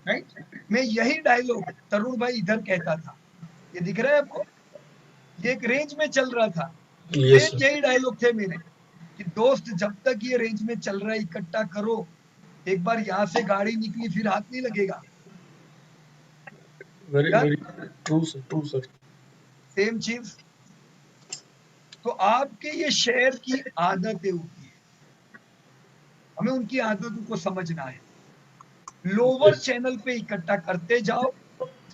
राइट? मैं यही डायलॉग तरुण भाई इधर कहता था, ये दिख रहा है आपको? ये एक रेंज में चल रहा था, यस सेम सर। यही डायलॉग थे मेरे कि दोस्त जब तक ये रेंज में चल रहा है इकट्ठा करो, एक बार यहाँ से गाड़ी निकली फिर हाथ नहीं लगेगा। वेरी क्या? Very true sir, true sir. Same चीज तो आपके ये शेयर की आदतें होती है, हमें उनकी आदतों को समझना है। Lower Yes. चैनल पे इकट्ठा करते जाओ,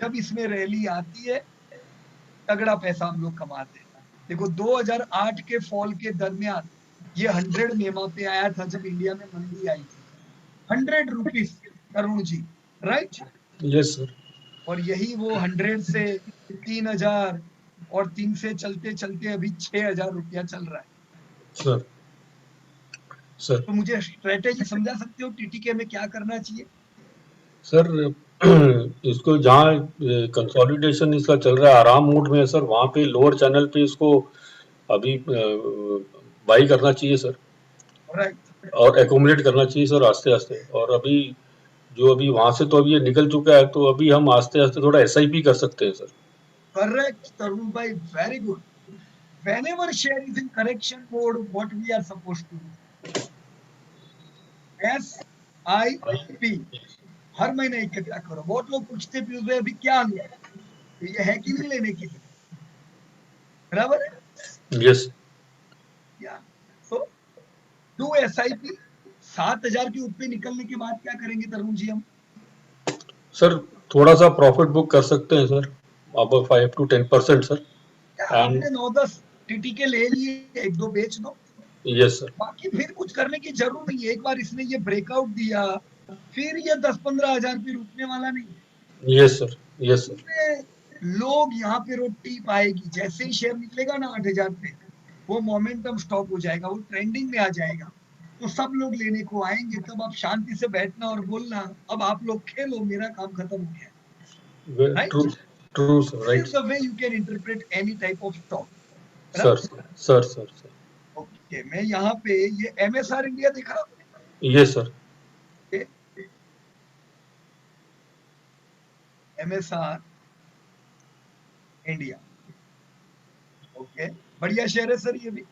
जब इसमें रैली आती है तगड़ा पैसा हम लोग कमाते हैं। देखो 2008 के फॉल के दरमियान ये 100 मेमा पे आया था जब इंडिया में मंदी आई थी, 100 rupees Tarun ji, right? Yes, sir. और यही वो 100 से 3000 और 3 से चलते चलते अभी 6000 रुपया चल रहा है। Sir. Sir. तो मुझे स्ट्रेटेजी समझा सकते हो टीटीके में क्या करना चाहिए? सर इसको जहाँ कंसोलिडेशन इसका चल रहा है, आराम मूड में है सर, वहाँ पे लोअर चैनल पे इसको अभी बाई करना चाहिए सर, राइट, और एकोमोडेट करना चाहिए सर आस्ते आस्ते। और अभी जो अभी वहां से तो अभी ये निकल चुका है, तो अभी हम आस्ते आस्ते थोड़ा SIP कर सकते हैं सर। करेक्ट तरुण भाई, very good. Whenever share is in correction mode, what we are supposed to do? SIP हर महीने इकट्ठा करो। बहुत लोग पूछते पीयूष भाई अभी क्या लूं, तो ये है कि नहीं लेने के लिए, बराबर है? यस या तो डू SIP। 7000 के ऊपर निकलने के बाद क्या करेंगे तरुण जी हम? सर, थोड़ा सा प्रॉफिट बुक कर सकते हैं सर, अब 5 to 10% सर। आपने 9-10 टीटीके ले लिए, 1-2 बेच दो, यस सर। बाकी फिर कुछ करने की जरूरत नहीं है। एक बार इसने ये ब्रेकआउट दिया, फिर ये 10-15 हजार पे रुकने वाला नहीं है। Yes sir. Yes sir. इसमें लोग यहाँ पे रोटी पाएगी, जैसे ही शेयर निकलेगा ना 8000 पे, वो मोमेंटम स्टॉप हो जाएगा, वो ट्रेंडिंग में आ जाएगा, तो सब लोग लेने को आएंगे। तब आप शांति से बैठना और बोलना अब आप लोग खेलो, मेरा काम खत्म हो गया, right? True true sir, This right is the way you can interpret any type of stock, sir. right? Sir sir sir okay, मैं यहाँ पे ये MSR इंडिया दिखा रहा हूँ, yes sir. MSR India, okay, बढ़िया शेयर है सर ये भी।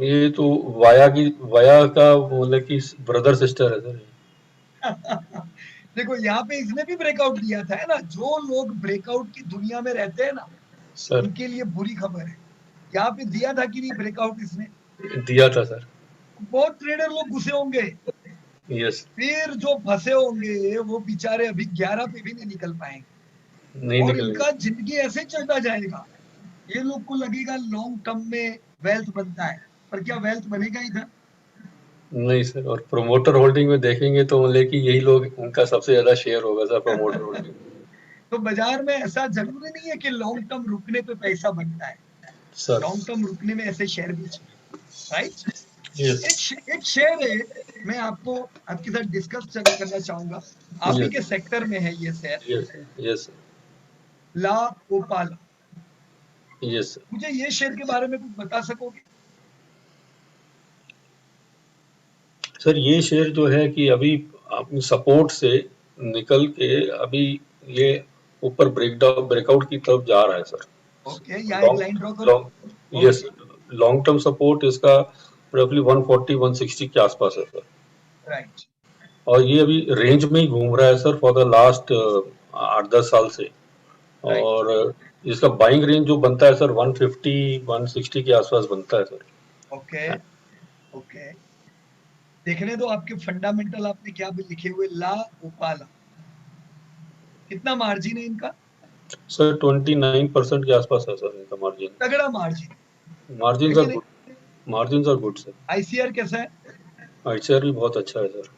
ये तो वाया का मतलब कि ब्रदर सिस्टर है सर। देखो यहाँ पे इसने भी ब्रेकआउट दिया था, है ना? जो लोग ब्रेकआउट की दुनिया में रहते हैं ना, सर उनके लिए बुरी खबर है। यहाँ पे दिया था कि नहीं ब्रेकआउट इसने? दिया था सर। बहुत ट्रेडर लोग घुसे होंगे, यस, फिर जो फंसे होंगे वो बेचारे अभी 11 पे भी नहीं निकल पाएंगे, नहीं और निकलेगा। इनका जिंदगी ऐसे चलता जाएगा। ये लोग को लगेगा लॉन्ग टर्म में वेल्थ बनता है, पर क्या वेल्थ बनेगा इधर? नहीं सर, और प्रोमोटर होल्डिंग में देखेंगे तो मतलब कि यही लोग, उनका सबसे ज्यादा शेयर होगा सर प्रोमोटर होल्डिंग। तो बाजार में ऐसा जरूरी नहीं है कि लॉन्ग टर्म रुकने पे पैसा बनता है, सर लॉन्ग टर्म रुकने में ऐसे शेयर बेचिए, राइट? यस एक शेयर है, मैं आपको आपके साथ डिस्कस करना चाहूंगा, आप ही Yes. के सेक्टर में है ये share, yes yes La Opala. Yes sir. मुझे ये शेयर के बारे में कुछ बता सकोगे? सर ये शेयर जो है कि अभी अपनी सपोर्ट से निकल के अभी ये ऊपर ब्रेकआउट की तरफ जा रहा है सर। ओके, यहाँ एक लाइन ड्रॉ करो। यस, लॉन्ग टर्म सपोर्ट इसका रफली 140-160 के आसपास है सर, राइट, और ये अभी रेंज में ही घूम रहा है सर फॉर द लास्ट 8-10 साल से। और इसका बाइंग रेंज जो बनता है सर 150-160 के आसपास बनता है सर। ओके, ओके, देखने दो आपके फंडामेंटल, आपने क्या भी लिखे हुए, ला ओपाला, कितना मार्जिन है इनका? सर 29% के आसपास है सर इनका मार्जिन। तगड़ा margin, margin sir good, margin sir good sir. ICR कैसा है? ICR भी बहुत अच्छा है सर।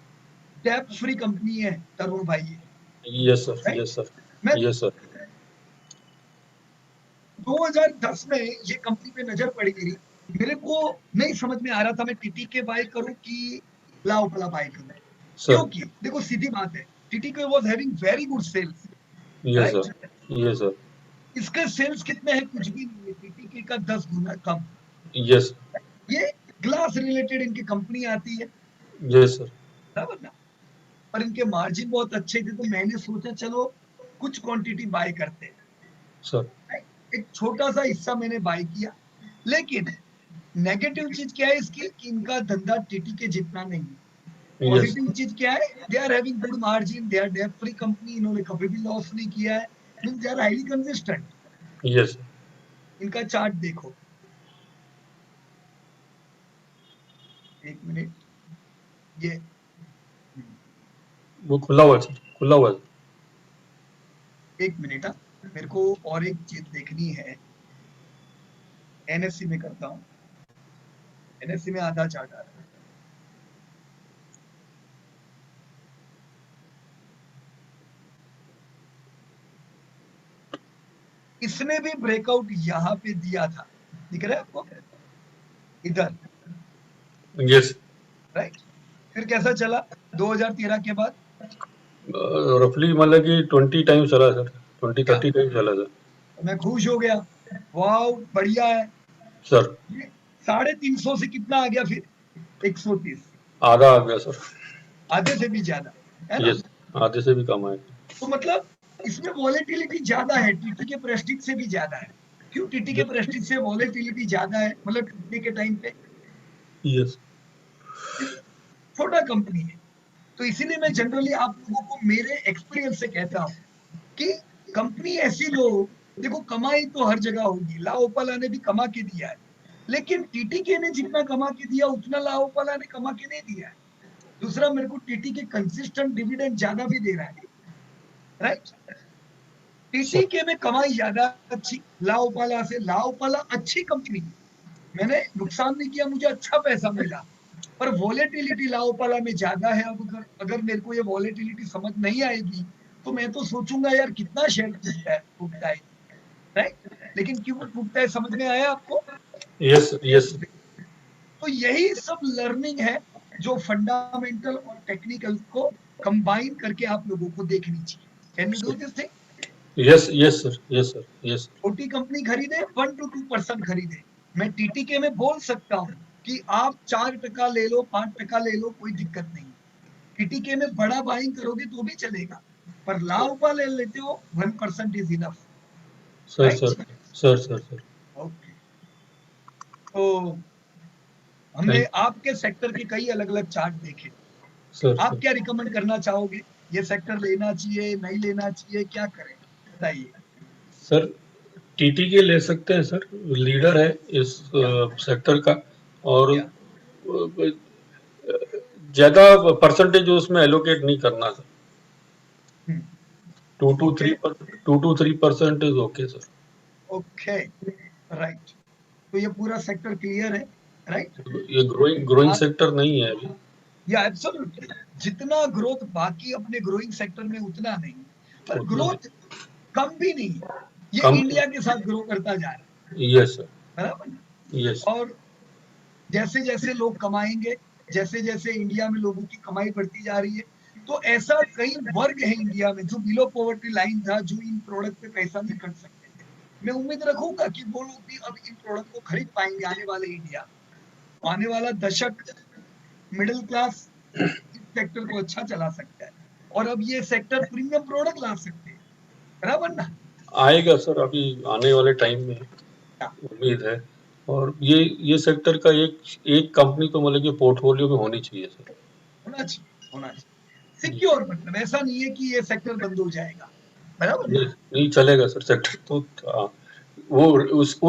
टैप फ्री कंपनी है तरुण भाई ये। यस सर, यस सर, मैं यस सर। 2010 में ये कंपनी पे नजर पड़ी मेरी, मेरे को नहीं समझ में आ रहा था मैं टीटीके बाय करूं कि लाओपला बाय करूं, क्योंकि देखो सीधी बात है, TTK was having very good sales, yes sir, yes sir. इसके सेल्स कितने हैं? कुछ भी नहीं है, टीटीके का 10 गुना कम। यस, ये ग्लास रिलेटेड इनकी कंपनी आती है, यस सर। बराबर ना? पर इनके मार्जिन बहुत अच्छे थे, तो मैंने सोचा चलो कुछ क्वांटिटी बाय करते हैं सर एक छोटा सा हिस्सा मैंने बाय किया। लेकिन नेगेटिव चीज क्या है इसकी कि इनका धंधा टीटीके जितना नहीं है। पॉजिटिव चीज क्या है? They are having good margin, they are debt free company, इन्होंने कभी भी लॉस नहीं किया है, means they are highly consistent. Yes इनका चार्ट देखो, एक मिनट, ये वो खुला हुआ है सर, खुला हुआ है। एक मिनट, हाँ, मेरे को और एक चीज देखनी है। एनएससी में करता हूँ, एनएससी में आधा चार्ट आ रहा है। इसने भी ब्रेकआउट यहाँ पे दिया था, दिख रहा है आपको इधर, यस, राइट? फिर कैसा चला 2013 के बाद? रफली मतलब कि 20 टाइम्स चला सर, 20-30 टाइम्स चला सर। मैं खुश हो गया, वाह बढ़िया है। सर 350 से कितना आ गया फिर? 130, आधा आ गया सर। आधे से भी ज्यादा, है ना? यस, आधे से भी कम है। तो मतलब इसमें वॉलेटिलिटी ज्यादा है, टीटी के प्रेस्टीज से भी ज्यादा है। क्यों टीटी के प्रेस्टीज से वॉलेटिलिटी ज्यादा है? मतलब टूटने के टाइम पे यस छोटा कंपनी है, तो इसीलिए मैं जनरली आप लोगों को मेरे एक्सपीरियंस से कहता हूँ कि कंपनी ऐसी लो, देखो कमाई तो हर जगह होगी, लाओपाला ने भी कमा के दिया है, लेकिन टीटीके ने जितना कमा के दिया उतना लाओपाला ने कमा के नहीं दिया है। दूसरा, मेरे को टीटीके कंसिस्टेंट डिविडेंड ज्यादा भी दे रहा है, राइट? टीटीके में कमाई ज्यादा अच्छी लाओपाला से, लाओपाला अच्छी कंपनी, मैंने नुकसान नहीं किया, मुझे अच्छा पैसा मिला, पर वॉलेटिलिटी लाओपाला में ज्यादा है। अब अगर मेरे को ये वॉलेटिलिटी समझ नहीं आएगी तो मैं तो सोचूंगा यार कितना शेयर टूटता है, राइट? लेकिन क्यों टूटता है समझ में आया आपको? Yes yes. तो यही सब लर्निंग है जो फंडामेंटल और टेक्निकल को कंबाइन करके आप लोगों को देखनी चाहिए। Can you do this thing? Yes yes sir, yes sir, yes. छोटी कंपनी खरीदे 1 to 2% खरीदे, मैं टीटीके में बोल सकता हूँ कि आप 4% ले लो, 5% ले लो, कोई दिक्कत नहीं। टीटीके में बड़ा बाइंग करोगे तो भी चलेगा, पर लाओपा ले लेते हो 1% is enough, sir right? Sir sir sir sir. Okay, तो हमने आपके सेक्टर के कई अलग अलग चार्ट देखे, सर आप सर क्या रिकमेंड करना चाहोगे? ये सेक्टर लेना चाहिए, नहीं लेना चाहिए, क्या करें बताइए? सर टीटी के ले सकते हैं सर, लीडर है इस सेक्टर का, और क्या? ज्यादा परसेंटेज उसमें एलोकेट नहीं करना sir. 2 to 3% is okay sir. Okay, right. तो ये पूरा सेक्टर क्लियर है, राइट? ये ग्रोइंग सेक्टर नहीं है अभी। या एब्सोल्युटली, जितना ग्रोथ बाकी अपने ग्रोइंग सेक्टर में उतना नहीं, पर उतना ग्रोथ कम भी नहीं है, ये कम। इंडिया के साथ ग्रो करता जा रहा है, यस सर, बराबर ना? यस। और जैसे जैसे लोग कमाएंगे, जैसे जैसे इंडिया में लोगों की कमाई बढ़ती जा रही है, तो ऐसा कई वर्ग है इंडिया में जो बिलो पॉवर्टी लाइन था, जो इन प्रोडक्ट पे पैसा नहीं खर्च सकते थे। मैं उम्मीद रखूंगा कि वो लोग भी अब इन प्रोडक्ट को खरीद पाएंगे आने वाले इंडिया, आने वाला दशक मिडिल क्लास इस सेक्टर को अच्छा चला सकता है, और अब ये सेक्टर प्रीमियम प्रोडक्ट ला सकते हैं, बराबर ना? आएगा सर, अभी आने वाले टाइम में उम्मीद है। और ये सेक्टर का एक कंपनी तो मतलब कि पोर्टफोलियो में होनी चाहिए सर। होना चाहिए, होना चाहिए सिक्योर, मतलब ऐसा नहीं है कि ये सेक्टर बंद हो जाएगा, बराबर ना? नहीं चलेगा सर सेक्टर तो। वो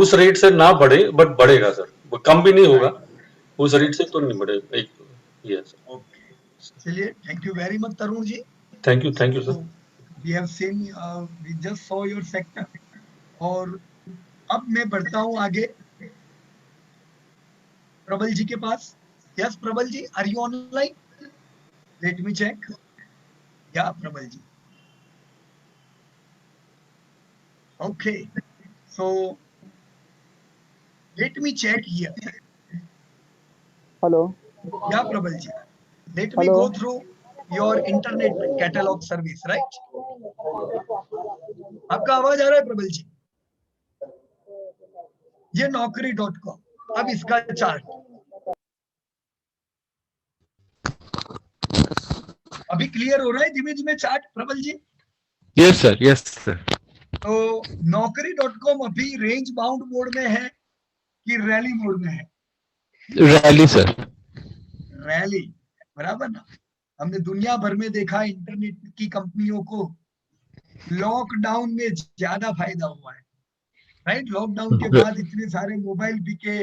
उस रेट से ना बढ़े, बट बढ़ेगा सर, वो कम भी नहीं होगा, उस रेट से तो नहीं बढ़ेगा। एक ये है सर। ओके, चलिए, thank you very much Tarun ji. Thank you sir. We have seen, we just saw your sector, और अब मैं बढ़ता हूं आगे प्रबल जी के पास। Yes Prabal ji, are you online? Let me check. Yeah Prabal ji, okay, so let me check here. Hello. Yeah Prabal ji, let me hello. go through your internet catalog service, right? आपका आवाज आ रहा है प्रबल जी? ये naukri.com, अब इसका चार्ट अभी क्लियर हो रहा है धीमे धीमे chart Prabal ji? Yes sir, yes sir. तो naukri.com अभी रेंज बाउंड मोड में है कि रैली मोड में है? Rally sir. रैली, बराबर ना? हमने दुनिया भर में देखा इंटरनेट की कंपनियों को लॉकडाउन में ज्यादा फायदा हुआ है, राइट? लॉकडाउन के बाद इतने सारे मोबाइल बिके,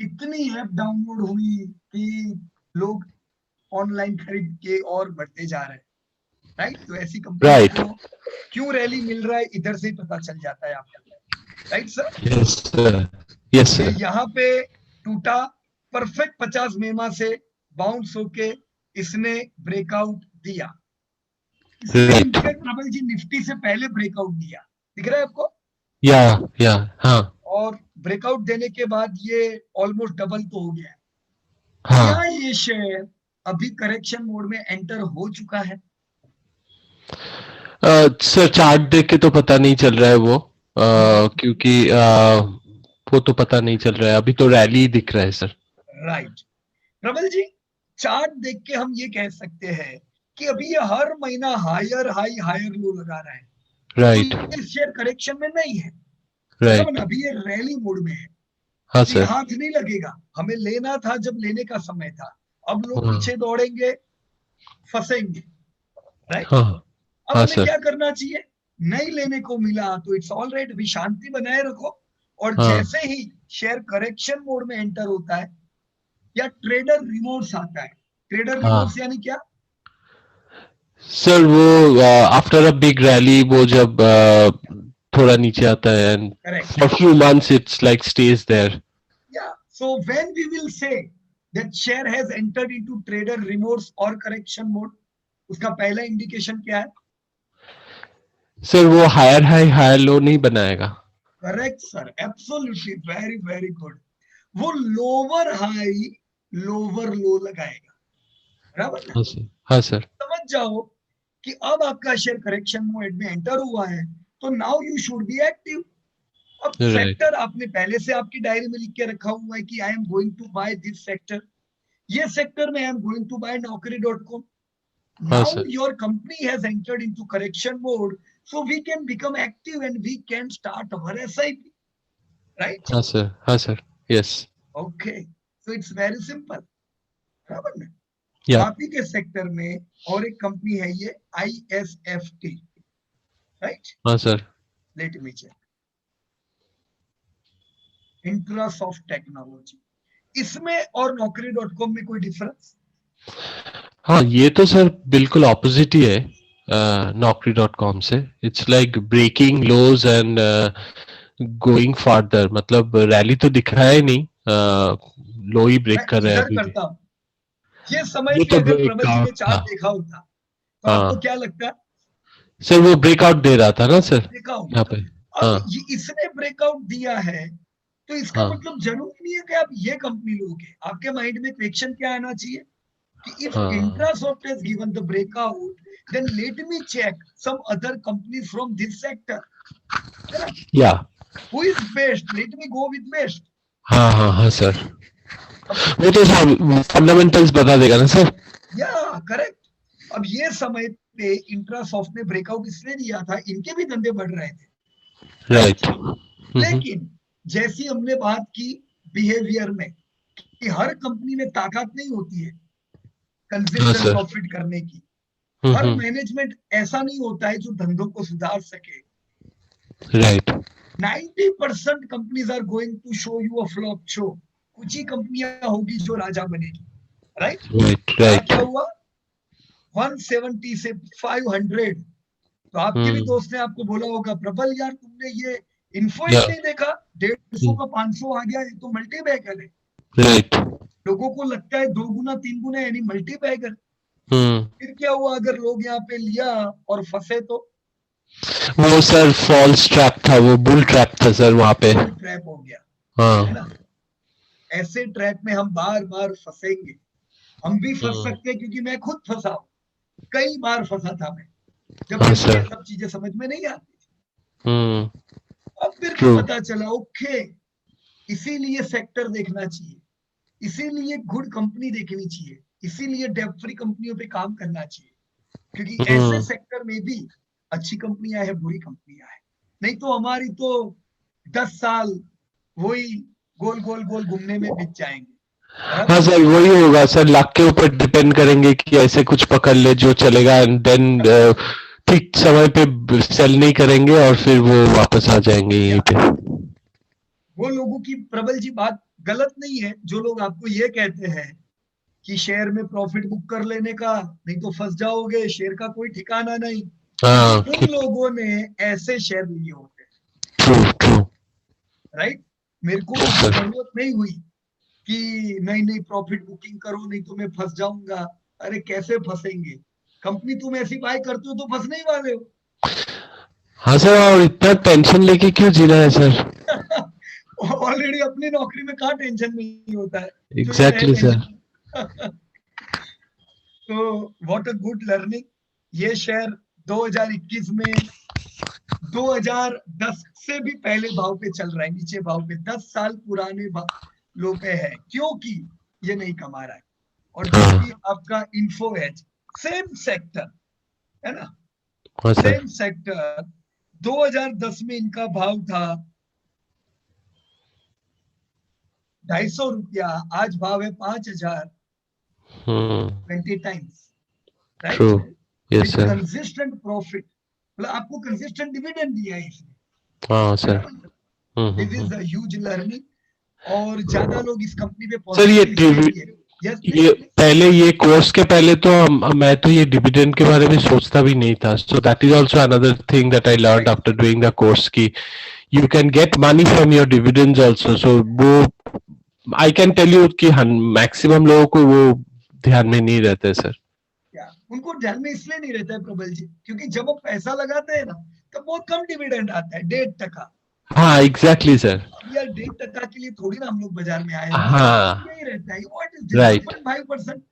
इतनी ऐप डाउनलोड हुई कि लोग ऑनलाइन खरीद के और बढ़ते जा रहे हैं, राइट। तो ऐसी कंपनी Right. को क्यों रैली मिल रहा है इधर से ही पता चल जाता है आपको, right sir. Yes, sir. Yes, sir. यहाँ पे टूटा, परफेक्ट 50 मेमा से बाउंस होके इसने ब्रेकआउट दिया। इसने Right. इनफैक्ट प्रबल जी निफ्टी से पहले ब्रेकआउट दिया, दिख रहा है आपको। Yeah, yeah, हाँ, और ब्रेकआउट देने के बाद ये ऑलमोस्ट डबल तो हो गया है। क्या हाँ। ये शेयर अभी करेक्शन मोड में एंटर हो चुका है? सर चार्ट देख के तो पता नहीं चल रहा है वो, क्योंकि वो तो पता नहीं चल रहा है, अभी तो रैली दिख रहा है सर। राइट प्रबल जी, चार्ट देख के हम ये कह सकते हैं कि अभी ये हर महीना हायर हाई हायर लो लगा रहा है। राइट, तो ये शेयर करेक्शन में नहीं है, राइट, अभी ये रैली मोड में है। हाँ तो सर, हाथ नहीं लगेगा, हमें लेना था जब लेने का समय था, अब लोग हाँ। पीछे दौड़ेंगे, फंसेंगे, राइट। हाँ, अब हाँ हमें सर, क्या करना चाहिए? नहीं लेने को मिला तो इट्स ऑल राइट, अभी शांति बनाए रखो। और हाँ। जैसे ही शेयर करेक्शन मोड में एंटर होता है या ट्रेडर रिमोर्स आता है, ट्रेडर हाँ। रिमोर्स यानी क्या? सर वो आफ्टर अ बिग रैली, वो जब थोड़ा नीचे आता है and correct, for few months it's like stage there. yeah. So when we will say that share has entered into trader remorse or correction mode, उसका पहला इंडिकेशन क्या है? सर वो हायर हाई हायर लो नहीं बनाएगा। Correct sir, absolutely, very very good. वो lower high lower लो लगाएगा, बराबर ना? हाँ सर, हाँ सर, समझ जाओ कि अब आपका शेयर करेक्शन मोड में एंटर हुआ है, तो now you should be active. अब Right. सेक्टर आपने पहले से आपकी डायरी में लिख के रखा हुआ है कि I am going to buy this sector, ये सेक्टर में I am going to buy naukri.com। हाँ Now sir, your company has entered into correction mode, so we can become active and we can start our SIP, right? हाँ sir, हाँ sir, yes, Okay, so it's very simple, बराबर ना? या, आप ही के sector में और एक कंपनी है ये ISFT, right? हाँ sir, Let me check. Intrasoft Technology, इसमें और naukri.com में कोई डिफरेंस? हाँ ये तो सर बिल्कुल ऑपोजिट ही है naukri.com से। It's like breaking lows and going further, मतलब रैली तो दिखाया ही नहीं, लो ही ब्रेक कर रहा है अभी भी। करता हूँ, ये समय ये पे तो अगर प्रबल जी ने ब्रेकआउट चार्ट था। देखा होता तो हाँ। आपको क्या लगता है? सर वो ब्रेकआउट दे रहा था ना सर ब्रेकआउट, यहाँ पे। अब हाँ, इसने ब्रेकआउट दिया है तो इसका हाँ। मतलब जरूरी नहीं है कि आप ये कंपनी लोगे। आपके माइंड में क्वेश्चन क्या आना चाहिए कि इफ हाँ। Intrasoft has given the breakout, then let me check some other companies from this sector, है ना? या, Who is best? Let me go with best. हाँ हाँ हाँ सर, वो तो सर फंडामेंटल्स बता देगा ना सर। या करेक्ट। अब ये समय पे Intrasoft ने ब्रेकआउट इसलिए दिया था, इनके भी धंधे बढ़ रहे थे, राइट, लेकिन जैसी हमने बात की बिहेवियर में कि हर कंपनी में ताकत नहीं होती है कंसिस्टेंट सर। प्रॉफिट करने की, हर मैनेजमेंट ऐसा नहीं होता है जो धंधों को सुधार सके। Right, 90% companies are going to show you a flop show, कुछ ही कंपनियां होगी जो राजा बनेगी, राइट? राइट, राइट, क्या हुआ 170 से 500, तो आपके भी दोस्त ने आपको बोला होगा प्रबल यार तुमने ये इन्फो नहीं देखा, 150 का 500 आ गया, ये तो मल्टी बैगर है। राइट, लोगों को लगता है 2 गुना 3 गुना यानी मल्टी बैगर। फिर क्या हुआ अगर लोग यहाँ पे लिया और फंसे तो? वो सर फॉल्स ट्रैप था, वो बुल ट्रैप था सर वहाँ पे। ट्रैप हो गया, है हाँ, ना? ऐसे ट्रैप में हम बार बार फंसेंगे, हम भी फंस सकते हैं क्योंकि मैं खुद फंसा हूं, कई बार फंसा था मैं, जब हाँ, मुझे सर। ये सब चीजें समझ में नहीं आती थी। अब फिर True. को पता चला ओके, इसीलिए सेक्टर देखना चाहिए, इसीलिए गुड कंपनी देखनी चाहिए, इसीलिए डेब्ट फ्री कंपनियों पे काम करना चाहिए, क्योंकि ऐसे सेक्टर में भी अच्छी कंपनियां है, बुरी कंपनियां है। नहीं तो हमारी तो 10 साल वही गोल गोल गोल घूमने में बीत जाएंगे। हाँ सर वही होगा सर, लक के ऊपर डिपेंड करेंगे कि ऐसे कुछ पकड़ ले जो चलेगा एंड देन ठीक समय पे सेल नहीं करेंगे और फिर वो वापस आ जाएंगे यहीं पे। वो लोगों की प्रबल जी बात गलत नहीं है जो लोग आपको ये कहते हैं कि शेयर में प्रॉफिट बुक कर लेने का, नहीं तो फंस जाओगे, शेयर का कोई ठिकाना नहीं। हाँ, उन लोगों ने ऐसे शेयर लिए होते हैं, ट्रू ट्रू। राइट। मेरे को Sir. जरूरत नहीं हुई कि नहीं प्रॉफिट बुकिंग करो नहीं तो मैं फंस जाऊंगा। अरे कैसे फंसेंगे, कंपनी तुम ऐसी बाय करते हो तो फंसने ही वाले हो। हाँ सर, और इतना टेंशन लेके क्यों जीना है सर? ऑलरेडी अपनी नौकरी में कहाँ टेंशन नहीं होता है, जो ये एग्जैक्टली नए सर। tension। तो व्हाट अ गुड लर्निंग। ये शेयर 2021 में 2010 से भी पहले भाव पे चल रहा है, नीचे भाव पे, 10 साल पुराने लो पे है, क्योंकि ये नहीं कमा रहा है। और क्योंकि आपका इन्फो एज सेम सेक्टर है ना, हाँ सर। सेम सेक्टर 2010 में इनका भाव था 250 रुपया, आज भाव है 5000, 20 times, right. True. Yes with sir. Consistent profit, मतलब आपको कंसिस्टेंट डिविडेंड दिया है इसने। हाँ sir. This is a huge learning. और ज्यादा लोग इस कंपनी पे सर ये पॉजिटिव इसलिए, यस ये पहले ये कोर्स के पहले तो मैं तो ये डिविडेंड के बारे में सोचता भी नहीं था। So that is also another thing that I learned after doing the course की you can get money from your dividends also. So वो आई कैन टेल यू कि मैक्सिमम लोगों को वो ध्यान में नहीं रहते सर। उनको ध्यान में इसलिए नहीं रहता है प्रबल जी, क्योंकि जब वो पैसा लगाते हैं ना तब बहुत कम डिविडेंड आता है, 1.5%। हाँ एग्जैक्टली सर। अब यार 1.5% के लिए थोड़ी ना हम लोग बाजार में आए हैं। हाँ यही रहता है, व्हाट इज राइट 0.5%,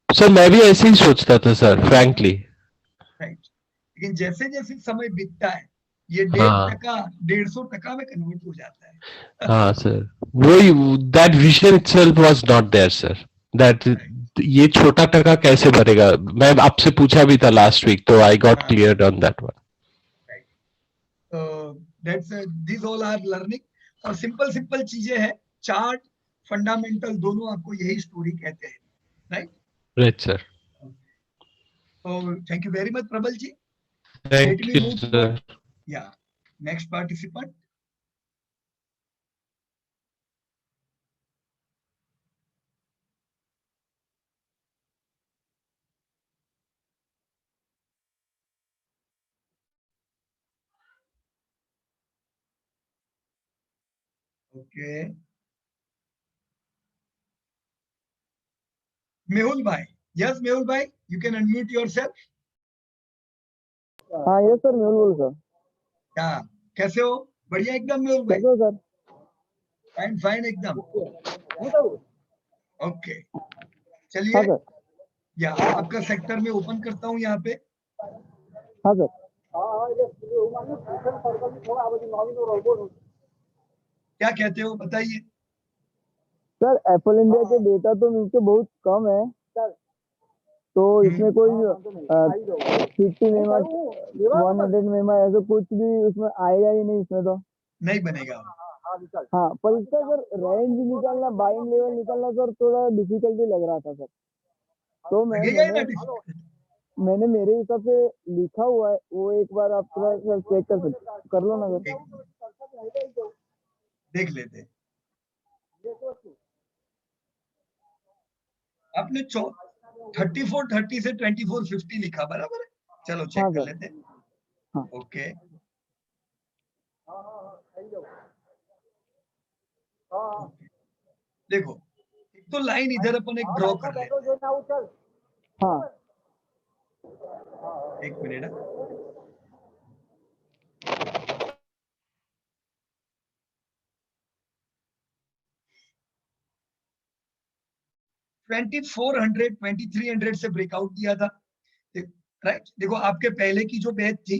सर। मैं भी ऐसे ही सोचता था सर, फ्रैंकली। राइट। लेकिन जैसे जैसे समय बीतता है ये हाँ 1.5% में कन्वर्ट हो जाता है। हाँ सर, वही that vision itself was not there sir. That ये छोटा टका कैसे भरेगा, मैं आपसे पूछा भी था लास्ट वीक, तो I got clear on that one. That's this all are learning. और सिंपल सिंपल चीजें हैं, चार्ट फंडामेंटल दोनों आपको यही स्टोरी कहते हैं, राइट। Right sir. तो thank you very much Prabal ji. Thank Let me you move sir. forward. Yeah, next participant. Okay, Mehul bhai. Yes, Mehul bhai, you can unmute yourself. हाँ yes sir, Mehul बोल sir. क्या कैसे हो? बढ़िया एकदम मेहुल भाई। कैसे हो सर? फाइन फाइन एकदम। ओके हाँ चलिए, सर। या आपका सेक्टर में ओपन करता हूँ यहाँ पे। हाँ सर। क्या कहते हो बताइए। सर एप्पल इंडिया के डेटा तो मिलके बहुत कम है, तो इसमें कोई 50 मेमा 100 मेमा ऐसा कुछ भी उसमें आएगा ही नहीं इसमें तो? नहीं बनेगा। हाँ, पर इसका सर रेंज निकालना, बाइंग लेवल निकालना सर थोड़ा डिफिकल्टी लग रहा था सर। तो लगेगा ही ना difficult। मैंने मेरे हिसाब से लिखा हुआ है, वो एक बार आप थोड़ा सा चेक कर लो ना सर। देख लेते हैं। आपने 3430 से 2450 लिखा, बराबर है। चलो चेक हाँ कर सर। लेते हैं। हाँ। ओके देखो, एक तो लाइन इधर अपन एक ड्रॉ कर लेते हैं। हाँ एक मिनट। 2400 2300 से ब्रेकआउट दिया था, राइट। देखो आपके पहले की जो बैच थी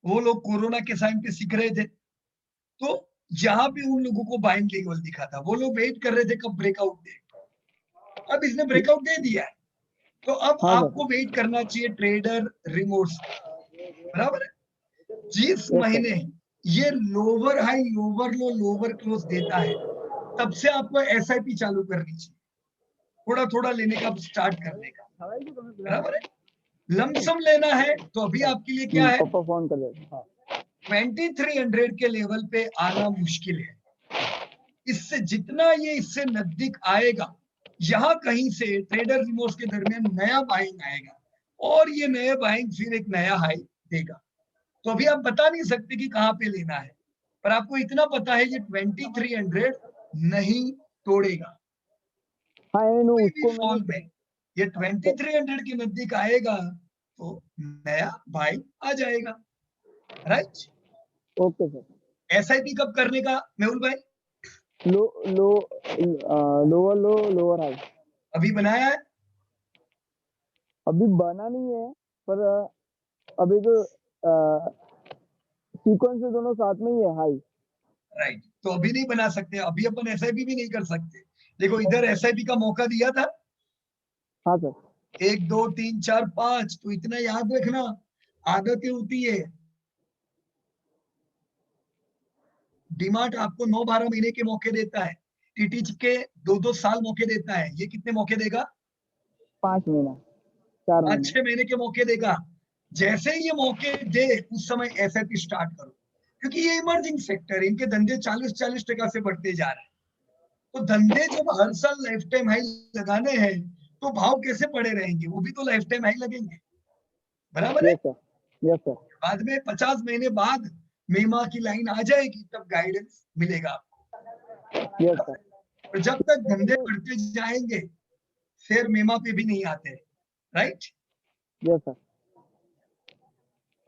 वो लोग कोरोना के टाइम पे सीख रहे थे, तो यहाँ पे उन लोगों को बाइंग लेवल दिखा था, वो लोग वेट कर रहे थे कब ब्रेकआउट दे। अब इसने ब्रेकआउट दे दिया है, तो अब हाँ आपको वेट करना चाहिए ट्रेडर रिमोट्स, बराबर है। जिस महीने ये lower high lower low lower close देता है तब से आपको एसआईपी चालू करनी चाहिए, थोड़ा थोड़ा लेने का स्टार्ट करने का, बराबर है। लमसम लेना है तो अभी आपके लिए क्या है, पापा फोन कर लेते। 2300 के लेवल पे आना मुश्किल है, इससे जितना ये इससे नजदीक आएगा, यहाँ कहीं से ट्रेडर रिमोट्स के दरमियान नया बाइंग आएगा और ये नया बाइंग फिर एक नया हाई देगा। तो अभी आप बता नहीं सकते कि कहाँ पे लेना है, पर आपको इतना पता है ये 2300 नहीं तोड़ेगा हाँ कोई भी उसको फॉल मैंने में। ये 2300 के नजदीक आएगा तो नया बाइंग आ जाएगा, राइट। Okay sir. एसआईपी कब करने का मेहुल भाई? Low low lower low lower high अभी बनाया है? अभी बना नहीं है, पर अभी तो सीक्वेंस से दोनों साथ में ही है हाई। राइट, तो अभी नहीं बना सकते, अभी अपन एसआईपी भी नहीं कर सकते। देखो इधर एसआईपी का मौका दिया था, हाँ सर। 1 2 3 4 5, तो इतना याद रखना, आदतें होती है। डीमार्ट आपको 9-12 महीने के मौके देता है, टीटीजी के 2-2 साल मौके देता है। ये कितने मौके देगा? 5 महीना 4 महीना 5-6 महीने के मौके देगा। जैसे ही ये मौके दे उस समय एसआईपी स्टार्ट करो, क्योंकि ये इमर्जिंग सेक्टर, इनके धंधे 40-40% से बढ़ते जा रहे हैं। तो धंधे जब हर साल लाइफ टाइम हाई लगाने हैं तो भाव कैसे पड़े रहेंगे? वो भी तो लाइफ टाइम हाई लगेंगे, बराबर है। Yes sir, yes sir. बाद में 50 महीने बाद मेमा की लाइन आ जाएगी, तब गाइडेंस मिलेगा आपको। Yes sir. और जब तक धंधे बढ़ते जाएंगे फिर मेमा पे भी नहीं आते, राइट। Yes sir.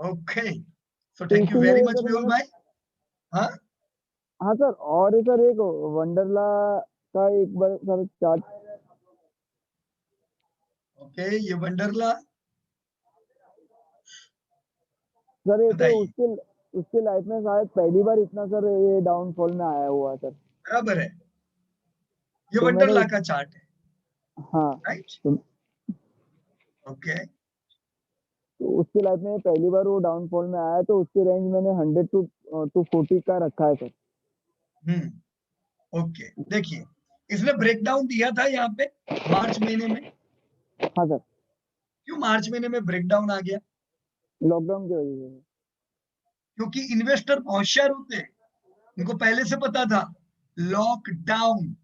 ओके, सो तो थैंक यू वेरी इसीलिए मच सर मेहुल मैंने, भाई। हाँ हाँ सर, और सर एक वंडरला का एक बार सर चार्ट। ओके, ये वंडरला सर ये तो बताइए। उसके उसके लाइफ में शायद पहली बार इतना सर ये डाउनफॉल में आया हुआ है सर। बराबर है, ये तो मैंने वंडरला का चार्ट है, हाँ, राइट। तो ओके, उसके लाइफ में पहली बार वो डाउनफॉल में आया, तो उसकी रेंज मैंने 100 टू 40 का रखा है सर। ओके। देखिए इसने ब्रेकडाउन दिया था यहाँ पे मार्च महीने में। हाँ सर, क्यों मार्च महीने में ब्रेकडाउन आ गया? लॉकडाउन की वजह से। क्योंकि इन्वेस्टर होशियार होते हैं, उनको पहले से पता था लॉकडाउन।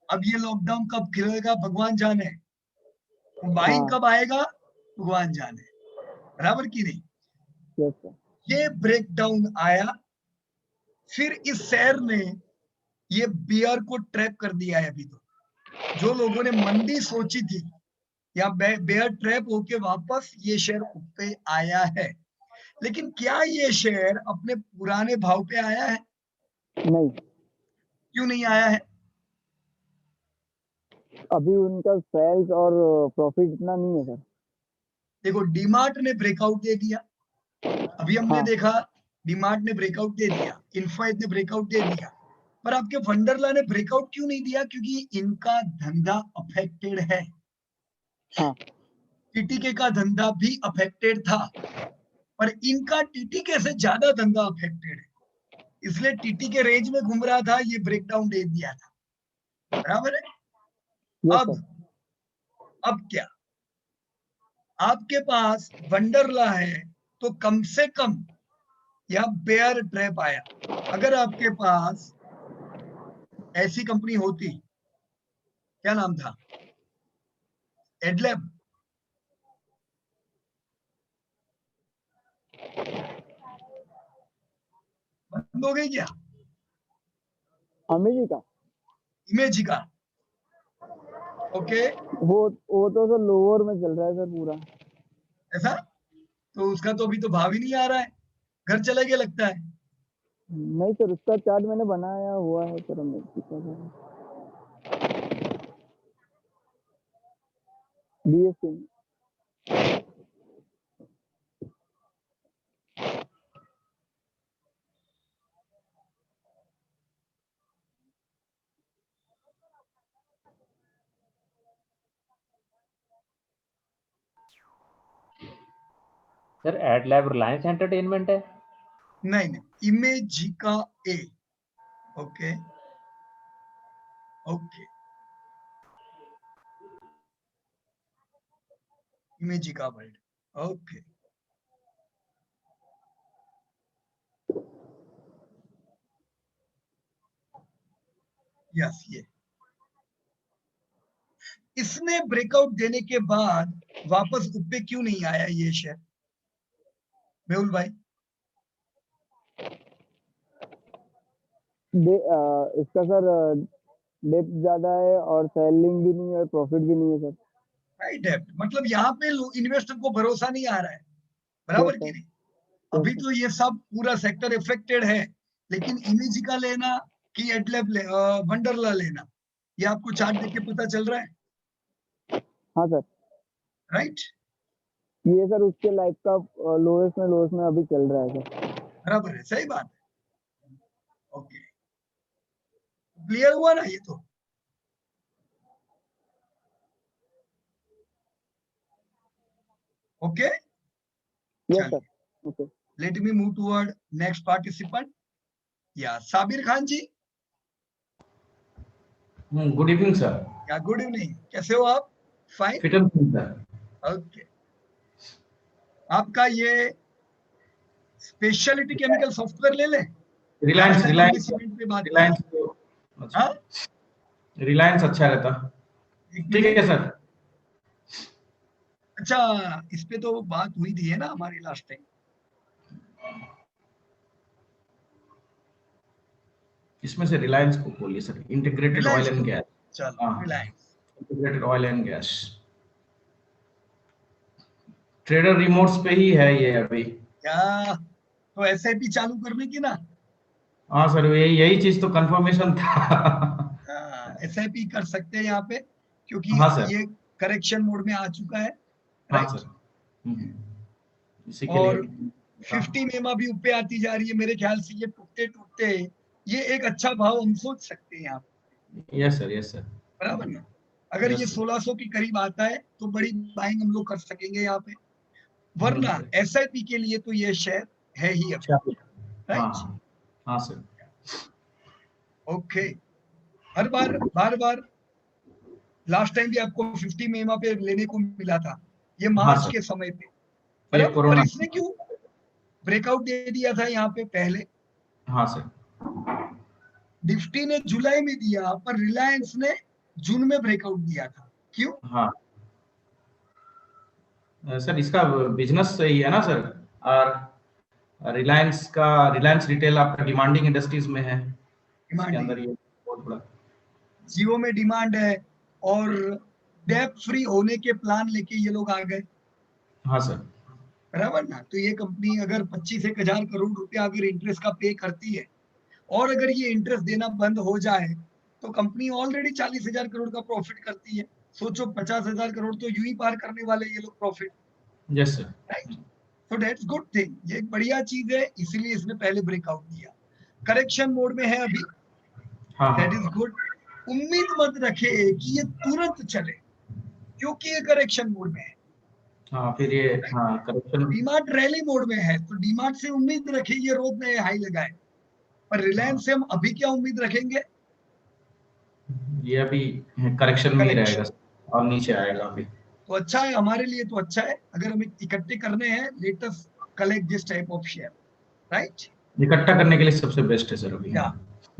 अब ये लॉकडाउन कब खुलेगा भगवान जाने, बाइंग हाँ कब आएगा भगवान जाने, बराबर की नहीं। Yes sir. ये ब्रेकडाउन आया, फिर इस शेयर ने ये बियर को ट्रैप कर दिया है। अभी तो जो लोगों ने मंदी सोची थी या बेयर ट्रैप होके वापस ये शेयर ऊपर आया है। लेकिन क्या ये शेयर अपने पुराने भाव पे आया है? नहीं, क्यों नहीं आया है? अभी उनका सेल्स और प्रॉफिट इतना नहीं है सर। देखो डीमार्ट ने ब्रेकआउट दे दिया, अभी हमने हाँ देखा डीमार्ट ने ब्रेकआउट दे दिया, इन्फोएज ने ब्रेकआउट दे दिया, पर आपके वंडरला ने ब्रेकआउट क्यों नहीं दिया? क्योंकि इनका धंधा अफेक्टेड है। हाँ टीटीके का धंधा भी अफेक्टेड था, पर इनका टीटीके से ज्यादा धंधा अफेक्टेड है, इसलिए टीटी के रेंज में घूम रहा था, ये ब्रेकडाउन दे दिया था, बराबर है। यस अब सर। अब क्या, आपके पास वंडरला है तो कम से कम या बेयर ट्रैप आया। अगर आपके पास ऐसी कंपनी होती, क्या नाम था, एडलैब, बंद हो गई क्या? अमेजी का इमेज का, ओके, वो तो सर लोअर में चल रहा है सर पूरा। ऐसा तो उसका तो अभी तो भाव ही नहीं आ रहा है, घर चले गए लगता है। नहीं सर, उसका चार्ट मैंने बनाया हुआ है सर अमेजी का, BSc. Sir Adlabs Reliance Entertainment है। नहीं नहीं, इमेज का ए, ओके ओके, इमेज का वर्ल्ड, ओके। यस, ये इसने ब्रेकआउट देने के बाद वापस ऊपर क्यों नहीं आया ये शेयर मेहुल भाई? इसका सर डेप्थ ज्यादा है और सेलिंग भी नहीं है और प्रॉफिट भी नहीं है सर। राइट डेप्थ मतलब यहाँ पे इन्वेस्टर को भरोसा नहीं आ रहा है, बराबर की नहीं? अभी तो ये सब पूरा सेक्टर इफेक्टेड है, लेकिन इमेज का लेना कि एडलैब वंडरला लेना, ये आपको चार्ट देख के पता चल रहा है, हाँ सर, राइट? ये सर उसके लाइफ का लोएस्ट में अभी चल रहा है सर। बराबर है, सही बात है। ओके, क्लियर हुआ ना ये तो? Okay, yes sir, okay. Let me move toward next participant. या साबिर खान जी, good evening sir. Yeah good evening, कैसे हो आप? Fine, fit and fine sir. Okay. आपका ये स्पेशलिटी केमिकल सॉफ्टवेयर ले लें? रिलायंस पे बात रिलायंस हाँ, रिलायंस अच्छा रहता। ठीक है सर। अच्छा, इस पे तो बात हुई थी है ना हमारी लास्ट टाइम। इसमें से रिलायंस को बोलिए sir, integrated oil and gas. चलो Reliance, integrated oil and gas trader remotes पे ही है ये अभी। क्या तो SIP चालू करने की ना? हाँ सर, यही चीज तो कंफर्मेशन था। SIP कर सकते हैं यहाँ पे, क्योंकि हाँ सर, ये करेक्शन मोड में आ चुका है, हाँ राइट? सर। इसी के और लिए 50 मेमा भी ऊपर आती जा रही है, मेरे ख्याल से ये टूटते टूटते ये एक अच्छा भाव हम सोच सकते हैं यहाँ पे। यस सर, बराबर ना? अगर ये 1600 के करीब आता है तो बड़ी बाइंग हम लोग कर सकेंगे यहाँ पे, वरना SIP के लिए तो ये शेयर है ही अब, राइट? हाँ सर। ओके, हर बार लास्ट टाइम भी आपको 50 मेमा पे लेने को मिला था, ये मार्च के समय पे, पर इसने क्यों ब्रेकआउट दे दिया था यहाँ पे पहले? हाँ सर, निफ्टी ने जुलाई में दिया, पर रिलायंस ने जून में ब्रेकआउट दिया था, क्यों? हाँ सर, इसका बिजनेस सही है ना सर, और रिलायंस रिटेल आपका डिमांडिंग इंडस्ट्रीज में है, इसके अंदर ये बहुत बड़ा जियो में डिमांड है, और डेप फ्री होने के प्लान लेके ये लोग आ गए। हाँ सर, बराबर ना? तो ये कंपनी अगर 25,000 करोड़ रुपया अगर इंटरेस्ट का पे करती है, और अगर ये इंटरेस्ट देना बंद हो जाए, तो कंपनी ऑलरेडी 40,000 करोड़ का प्रॉफिट करती है। सोचो 50,000 करोड़ तो यूं ही पार करने वाले ये लोग profit. Yes sir, right, so that's good thing, ये एक बढ़िया चीज है, इसीलिए इसने पहले ब्रेकआउट दिया। करेक्शन मोड में है अभी, दैट इज गुड। उम्मीद मत रखे कि ये तुरंत चले, क्योंकि ये करेक्शन मोड में है। हाँ, फिर ये करेक्शन डीमार्ट रैली मोड में है, तो डीमार्ट से उम्मीद रखे ये रोज नए हाई लगाए, पर रिलायंस से हम अभी क्या उम्मीद रखेंगे? ये अभी करेक्शन में ही रहेगा और नीचे आएगा अभी। तो अच्छा है, हमारे लिए तो अच्छा है। अगर हमें इकट्ठे करने हैं, let us collect this type of share, right? इकट्ठा करने के लिए सबसे बेस्ट है सर अभी।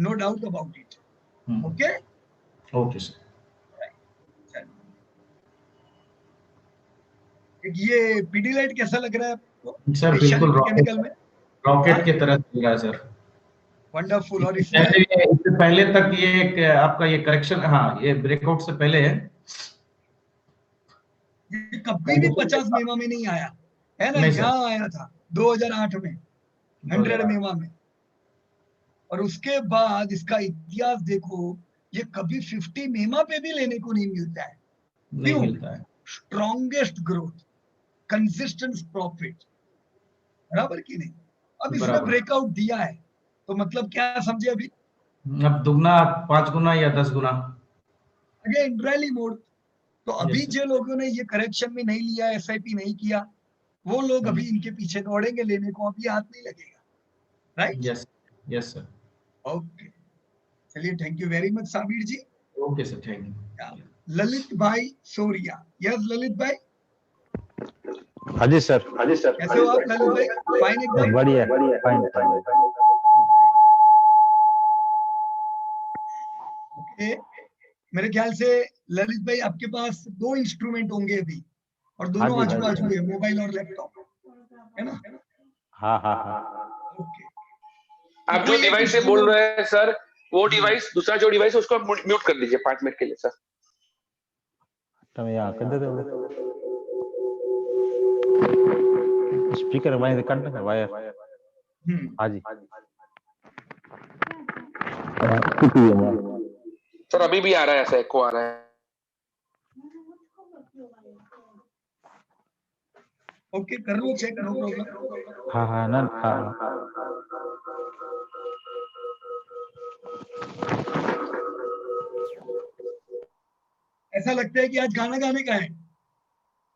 No doubt about it. Okay okay sir. ये पीडीलाइट कैसा लग रहा है आपको? सर बिल्कुल केमिकल में रॉकेट की तरह चल रहा है सर, वंडरफुल। और इससे पहले तक ये आपका ये करेक्शन, ये ब्रेकआउट से पहले है, ये कभी भी 50 मेमा में नहीं आया है ना? यहाँ आया था 2008 में 100 मेमा में, और उसके बाद इसका इतिहास देखो, ये कभी 50 मेमा पे भी लेने को नहीं मिलता है। नहीं मिलता है। स्ट्रॉन्गेस्ट ग्रोथ, कंसिस्टेंट प्रॉफिट, बराबर की नहीं? अब इसने ब्रेकआउट दिया है, तो मतलब क्या समझे अभी? अब दुगना, 5 गुना या 10 गुना। Again rally mode. तो अभी जो लोगों ने ये करेक्शन में नहीं लिया, SIP नहीं किया, वो लोग अभी इनके पीछे दौड़ेंगे लेने को, अभी हाथ नहीं लगेगा, राइट? Yes sir. ओके, चलिए, thank you very much Sabir ji. Okay sir, thank you. Lalit भाई सोरिया, यस ललित भाई। हाँ जी सर। कैसे हो आप ललित भाई? फाइन, एकदम बढ़िया, फाइन। मेरे ख्याल से ललित भाई आपके पास 2 इंस्ट्रूमेंट होंगे अभी और हाँ दोनों जी, आजू हाँ बाजू जी। है, मोबाइल और लैपटॉप, है ना? हाँ हाँ हाँ। ओके। आप जो कोई एक डिवाइस से बोल इंस्ट्रूमेंट, रहे हैं सर, वो जी डिवाइस, दूसरा जो डिवाइस है उसको आप म्यूट कर दीजिए 5 मिनट के लिए सर। तो मैं यहाँ कर देते हो स्पीकर वायर करना है वायर। हाँ जी। सर अभी भी आ रहा है, ऐसा एको आ रहा है। ओके कर लो चेक, नो प्रॉब्लम। हाँ हाँ ना हाँ। ऐसा लगता है कि आज गाना गाने का है।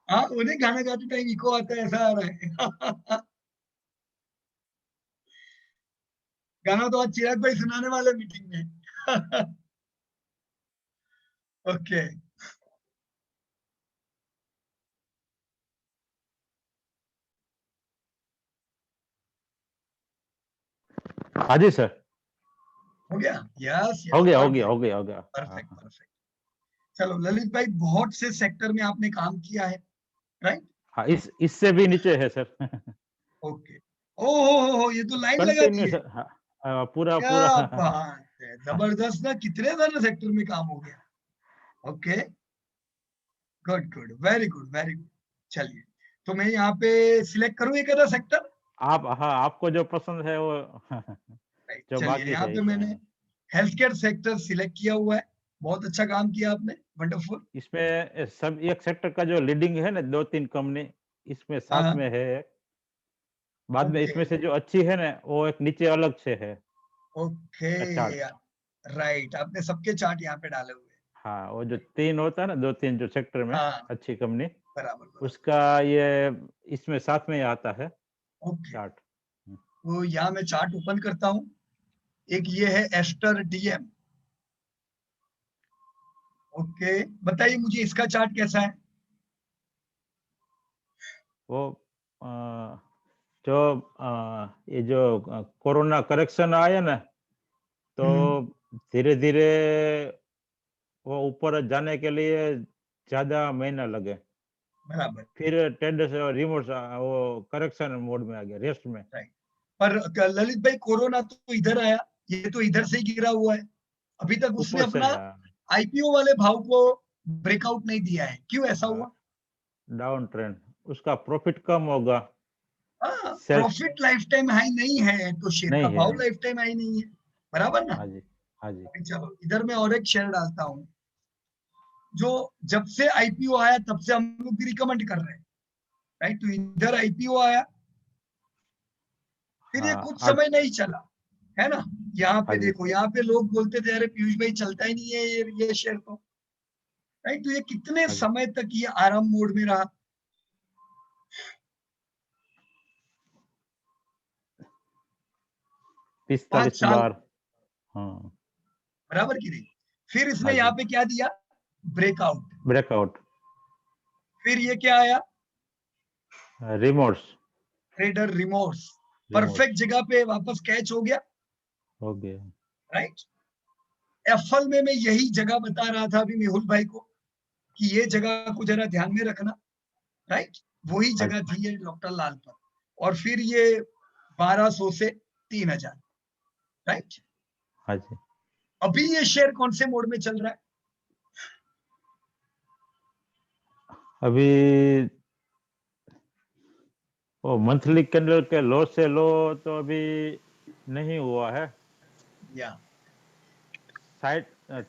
हाँ, उन्हें गाना गाते टाइम इको आता है, ऐसा आ रहा है। गाना तो आज चिराग भाई सुनाने वाले मीटिंग में। ओके। हाँ जी सर। हो गया? यस हो यस, गया हो गया हो गया हो गया। Perfect perfect. चलो ललित भाई, बहुत से सेक्टर में आपने काम किया है, राइट? हाँ इससे भी नीचे है सर। ओके। ओ, ये तो लाइन लगा दी कंटिन्यू है। सर। हाँ, पूरा क्या पूरा। बात है, जबरदस्त ना, कितने सारे सेक्टर में काम हो गया। Okay, good good, very good very good. चलिए, तो मैं यहाँ पे सिलेक्ट करूँ एक आधा सेक्टर? आप हाँ आपको जो पसंद है वो राइट, जो चलिए बाकी यहाँ है पे मैंने हेल्थ केयर सेक्टर सिलेक्ट किया हुआ है। बहुत अच्छा काम किया आपने, वंडरफुल। इसमें सब एक सेक्टर का जो लीडिंग है ना 2-3 कंपनी इसमें साथ में है। बाद में ओके इसमें से जो अच्छी है ना वो एक नीचे अलग से है ओके, चार्ट। राइट, आपने सबके चार्ट यहाँ पे डाले हुए हैं। हाँ वो जो 3 होता है ना 2-3 जो सेक्टर में हाँ, अच्छी कंपनी बराबर बराबर। उसका ये इसमें साथ में आता है ओके, चार्ट। तो यहाँ मैं चार्ट ओपन करता हूँ। एक ये है एस्टर डीएम। ओके, बताइए मुझे इसका चार्ट कैसा है? वो जो ये जो कोरोना करेक्शन आया ना तो धीरे धीरे वो ऊपर जाने के लिए ज्यादा महीना लगे। बराबर, फिर टेंडर से रिमोट वो करेक्शन मोड में आ गया रेस्ट में। राइट। पर ललित भाई, कोरोना तो इधर आया, ये तो इधर से ही गिरा हुआ है। अभी तक उसने ऊपर से अपना आईपीओ वाले भाव को ब्रेकआउट नहीं दिया है, क्यों ऐसा हुआ? डाउन ट्रेंड उसका प्रॉफिट कम होगा। प्रॉफिट लाइफ टाइम हाई नहीं है तो शेयर का नहीं है। भाव लाइफ टाइम हाई नहीं है, बराबर ना? हाँ जी हाँ जी। अभी चलो इधर मैं और एक शेयर डालता हूँ जो जब से आईपीओ आया तब से हम लोग भी रिकमेंड कर रहे हैं, राइट? तो इधर आईपीओ आया, फिर ये कुछ समय नहीं चला, है ना? यहाँ पे देखो, यहाँ पे लोग बोलते थे अरे पीयूष भाई चलता ही नहीं है ये शेयर तो, राइट? तो ये कितने समय तक ये आराम मोड में रहा? पांच 45 साल, बार। हाँ बराबर की नहीं? फिर इसने हाँ यहाँ जी पे क्या दिया? ब्रेकआउट। ब्रेकआउट। फिर ये क्या आया? रिमोट्स ट्रेडर रिमोर्स, परफेक्ट जगह पे वापस कैच हो गया, हो गया। राइट? एफएल में मैं यही जगह बता रहा था अभी मेहुल भाई को कि ये जगह को जरा ध्यान में रखना, राइट? वही जगह थी ये डॉक्टर लाल पर। और फिर ये 1200 से 3000, राइट? हाँ जी। अभी ये शेयर कौन से मोड में चल रहा है? अभी वो मंथली कैंडल के लो से लो तो अभी नहीं हुआ है। या साइड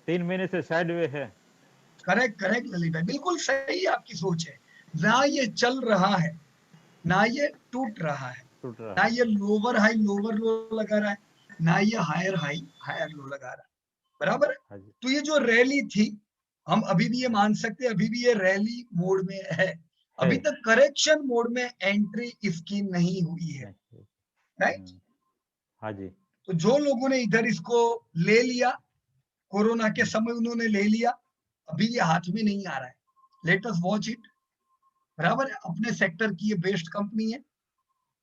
3 महीने से साइडवे है। करेक्ट करेक्ट ललित भाई, बिल्कुल सही आपकी सोच है। ना ये चल रहा है, ना ये टूट रहा है, टूट रहा ना है। ये लोअर हाई लोअर लो लगा रहा है, ना ये हायर हाई हायर लो लगा रहा है, बराबर है? हाँ जी तो ये जो रैली थी, हम अभी भी ये मान सकते हैं अभी भी ये रैली मोड में है। अभी तक करेक्शन मोड में एंट्री इसकी नहीं हुई है, राइट? हाँ जी तो जो लोगों ने इधर इसको ले लिया, कोरोना के समय उन्होंने ले लिया, अभी ये हाथ में नहीं आ रहा है। लेट अस वॉच इट, बराबर है? अपने सेक्टर की ये बेस्ट कंपनी है।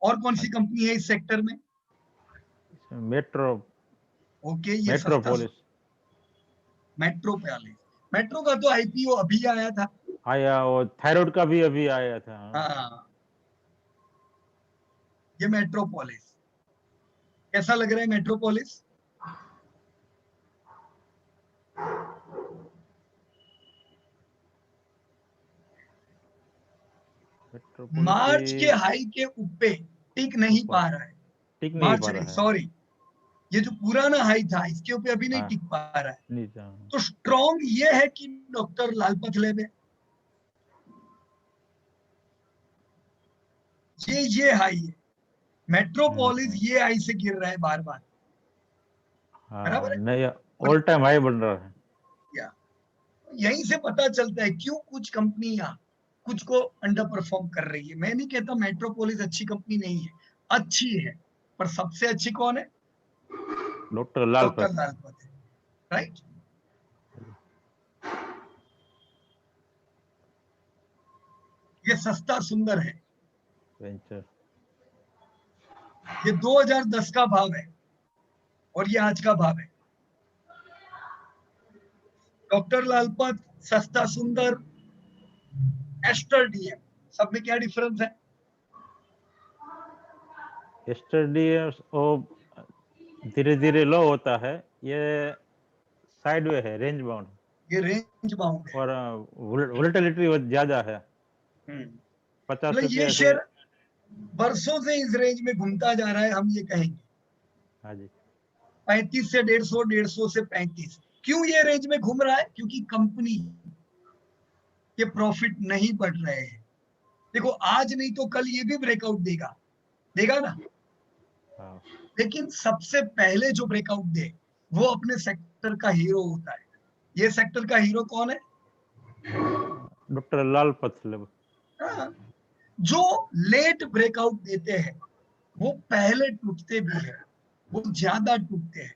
और कौन सी कंपनी है इस सेक्टर में? मेट्रो ओके, ये सस्ता मेट्रोपोलिस। मेट्रोपोलिस, मेट्रो का तो आईपीओ अभी आया था। आया, और थायराइड का भी अभी आया था। हाँ, ये मेट्रोपोलिस कैसा लग रहा है मेट्रोपोलिस? मार्च के हाई के ऊपर टिक नहीं पा रहा है, टिक नहीं मार्च पा नहीं रहा है। सॉरी, ये जो पुराना हाई था इसके ऊपर अभी नहीं हाँ। टिक पा रहा है। नहीं था। तो स्ट्रॉन्ग ये है कि डॉक्टर लालपत लैब है, ये हाई है, मेट्रोपोलिस ये हाई से गिर रहा है बार बार, बराबर है? नहीं, ऑल टाइम हाई बन रहा है। या यहीं से पता चलता है क्यों कुछ कंपनियां कुछ को अंडर परफॉर्म कर रही है। मैं नहीं कहता मेट्रोपोलिस अच्छी कंपनी नहीं है, अच्छी है, पर सबसे अच्छी कौन है? Doctor doctor लालपत। लालपत है, राइट? ये सस्ता सुंदर है, वेंचर। ये 2010 का भाव है और ये आज का भाव है। डॉक्टर लालपत, सस्ता सुंदर, एस्टर डीएम, सब में क्या डिफरेंस है? यस्टरडे धीरे धीरे लो होता है, ये साइडवे है, रेंज बाउंड, ये रेंज बाउंड है और वोलेटिलिटी ज्यादा है। 50 मतलब ये रुपया से। शेयर बरसों से इस रेंज में घूमता जा रहा है, हम ये कहेंगे। हाँ जी। 35 से 150, 150 से 35। क्यों ये रेंज में घूम रहा है? क्योंकि कंपनी के प्रॉफिट नहीं बढ़ रहे हैं। देखो आज नहीं तो कल ये भी ब्रेकआउट देगा ना। हाँ। लेकिन सबसे पहले जो ब्रेकआउट दे वो अपने सेक्टर का हीरो होता है। ये सेक्टर का हीरो कौन है? Doctor Lalpath lab. हाँ, जो लेट ब्रेकआउट देते हैं वो पहले टूटते भी है, वो ज्यादा टूटते हैं,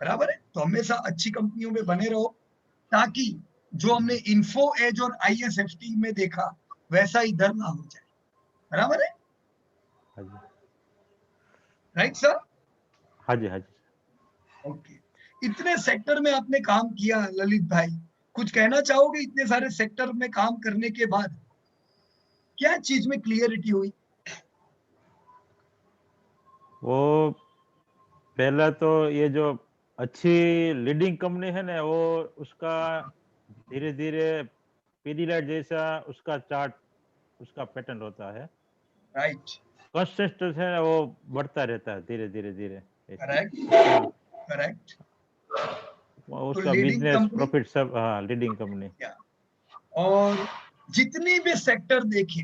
बराबर है? तो हमेशा अच्छी कंपनियों में बने रहो ताकि जो हमने इन्फो एज और आईएसएफटी में देखा वैसा इधर ना हो जाए, बराबर है? हाँ जी। Right sir? हाँ जी। हाँ जी। ओके, इतने सेक्टर में आपने काम किया ललित भाई, कुछ कहना चाहोगे? इतने सारे सेक्टर में काम करने के बाद क्या चीज में क्लियरिटी हुई? वो पहला तो ये जो अच्छी लीडिंग कंपनी है ना, वो उसका धीरे धीरे पीडीलाइट जैसा उसका चार्ट, उसका पैटर्न होता है। राइट, कंसिस्टेंट है ना, वो बढ़ता रहता है धीरे धीरे धीरे। Correct correct. उसका leading बिजनेस company- प्रॉफिट सब, हाँ, लीडिंग कंपनी। और जितनी भी सेक्टर देखे,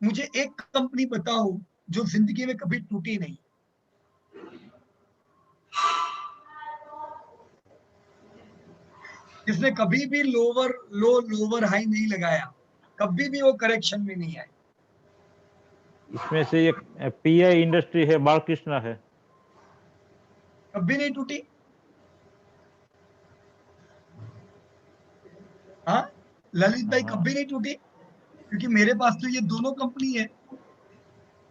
मुझे एक कंपनी बताओ जो जिंदगी में कभी टूटी नहीं, जिसने कभी भी लोवर हाई नहीं लगाया, कभी भी वो करेक्शन में नहीं आए। इसमें से एक पीआई इंडस्ट्री है, बालकृष्णा है, कभी नहीं टूटी। हाँ ललित भाई, हाँ। कभी नहीं टूटी, क्योंकि मेरे पास तो ये दोनों कंपनी है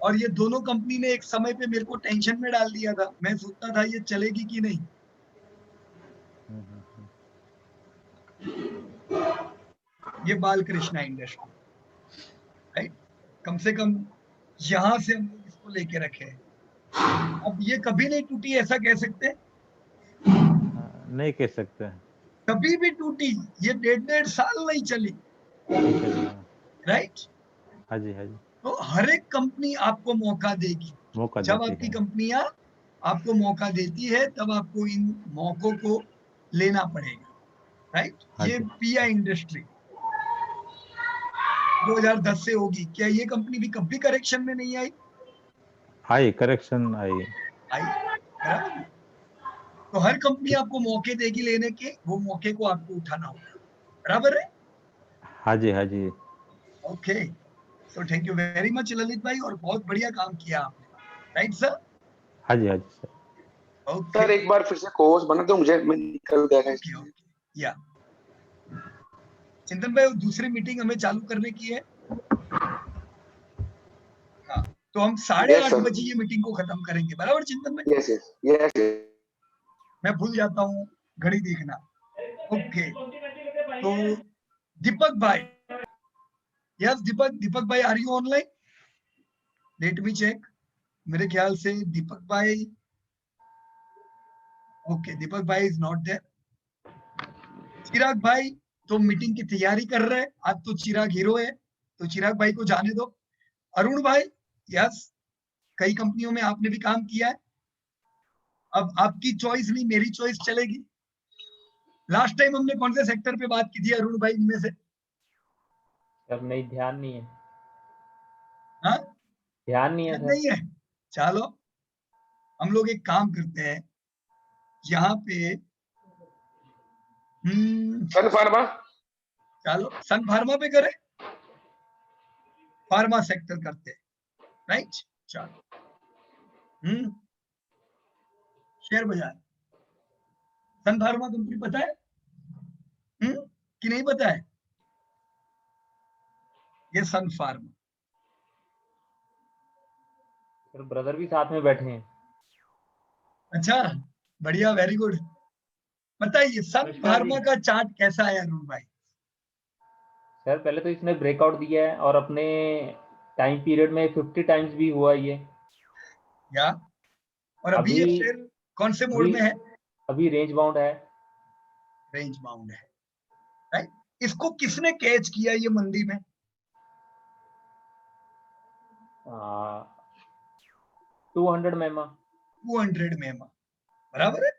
और ये दोनों कंपनी ने एक समय पे मेरे को टेंशन में डाल दिया था। मैं सोचता था ये चलेगी कि नहीं। ये बालकृष्णा इंडस्ट्री, राइट? कम से कम यहां से हम लोग इसको लेके रखे हैं। अब ये कभी नहीं टूटी ऐसा कह सकते हैं? नहीं कह सकते। कभी भी टूटी, ये 1.5 साल नहीं चली, राइट? हाँ जी। हाँ जी। तो हर एक कंपनी आपको मौका देगी। मौका जब देती आपकी है। कंपनियां आपको मौका देती है तब आपको इन मौकों को लेना पड़ेगा, राइट? हाँ ये जी। पिया इंडस्ट्री 2010 से होगी। क्या ये कंपनी भी कभी करेक्शन में नहीं आई? आई, करेक्शन आई। बराबर ना? तो हर कंपनी आपको मौके देगी लेने के, वो मौके को आपको उठाना होगा, बराबर है? हाँ जी। हाँ जी। Okay, so thank you very much Lalit भाई, और बहुत बढ़िया काम किया आपने, राइट सर? हाँ जी। हाँ जी सर। ओके सर एक बार फिर से कोर्स बना दो मुझे, मैं निकल गया है। या चिंतन भाई, दूसरी मीटिंग हमें चालू करने की है। हाँ, तो हम 8:30 बजे ये मीटिंग को खत्म करेंगे, बराबर चिंतन भाई? Yes yes yes. मैं भूल जाता हूँ घड़ी देखना। ओके, तो दीपक भाई, यस दीपक भाई, are you online? Let me check. मेरे ख्याल से दीपक भाई, ओके दीपक भाई इज नॉट देयर। चिराग भाई तो मीटिंग की तैयारी कर रहे हैं, आज तो चिराग हीरो है, तो चिराग भाई को जाने दो। अरुण भाई, यस कई कंपनियों में आपने भी काम किया है, अब आपकी चॉइस नहीं मेरी चॉइस चलेगी। लास्ट टाइम हमने कौन से सेक्टर पे बात की थी अरुण भाई इनमें से? सर नहीं, ध्यान नहीं है। हाँ, ध्यान नहीं है सर। नहीं है, चलो हम लोग एक काम करते हैं यहाँ पे, सन फार्मा, चलो सन फार्मा पे करें, फार्मा सेक्टर करते हैं, राइट? चलो शेयर बाजार, सन फार्मा कंपनी पता है कि नहीं पता है? ये सन फार्मा, सर ब्रदर भी साथ में बैठे हैं। अच्छा बढ़िया, वेरी गुड। बताइए सन फार्मा का चार्ट कैसा है अरुण भाई? सर पहले तो इसने ब्रेकआउट दिया है और अपने टाइम पीरियड में 50 टाइम्स भी हुआ ये, या और अभी ये शेयर कौन से मोड में है? अभी रेंज बाउंड है। रेंज बाउंड है, राइट? इसको किसने कैच किया ये मंदी में? 200 मेमा। 200 मेमा, बराबर है।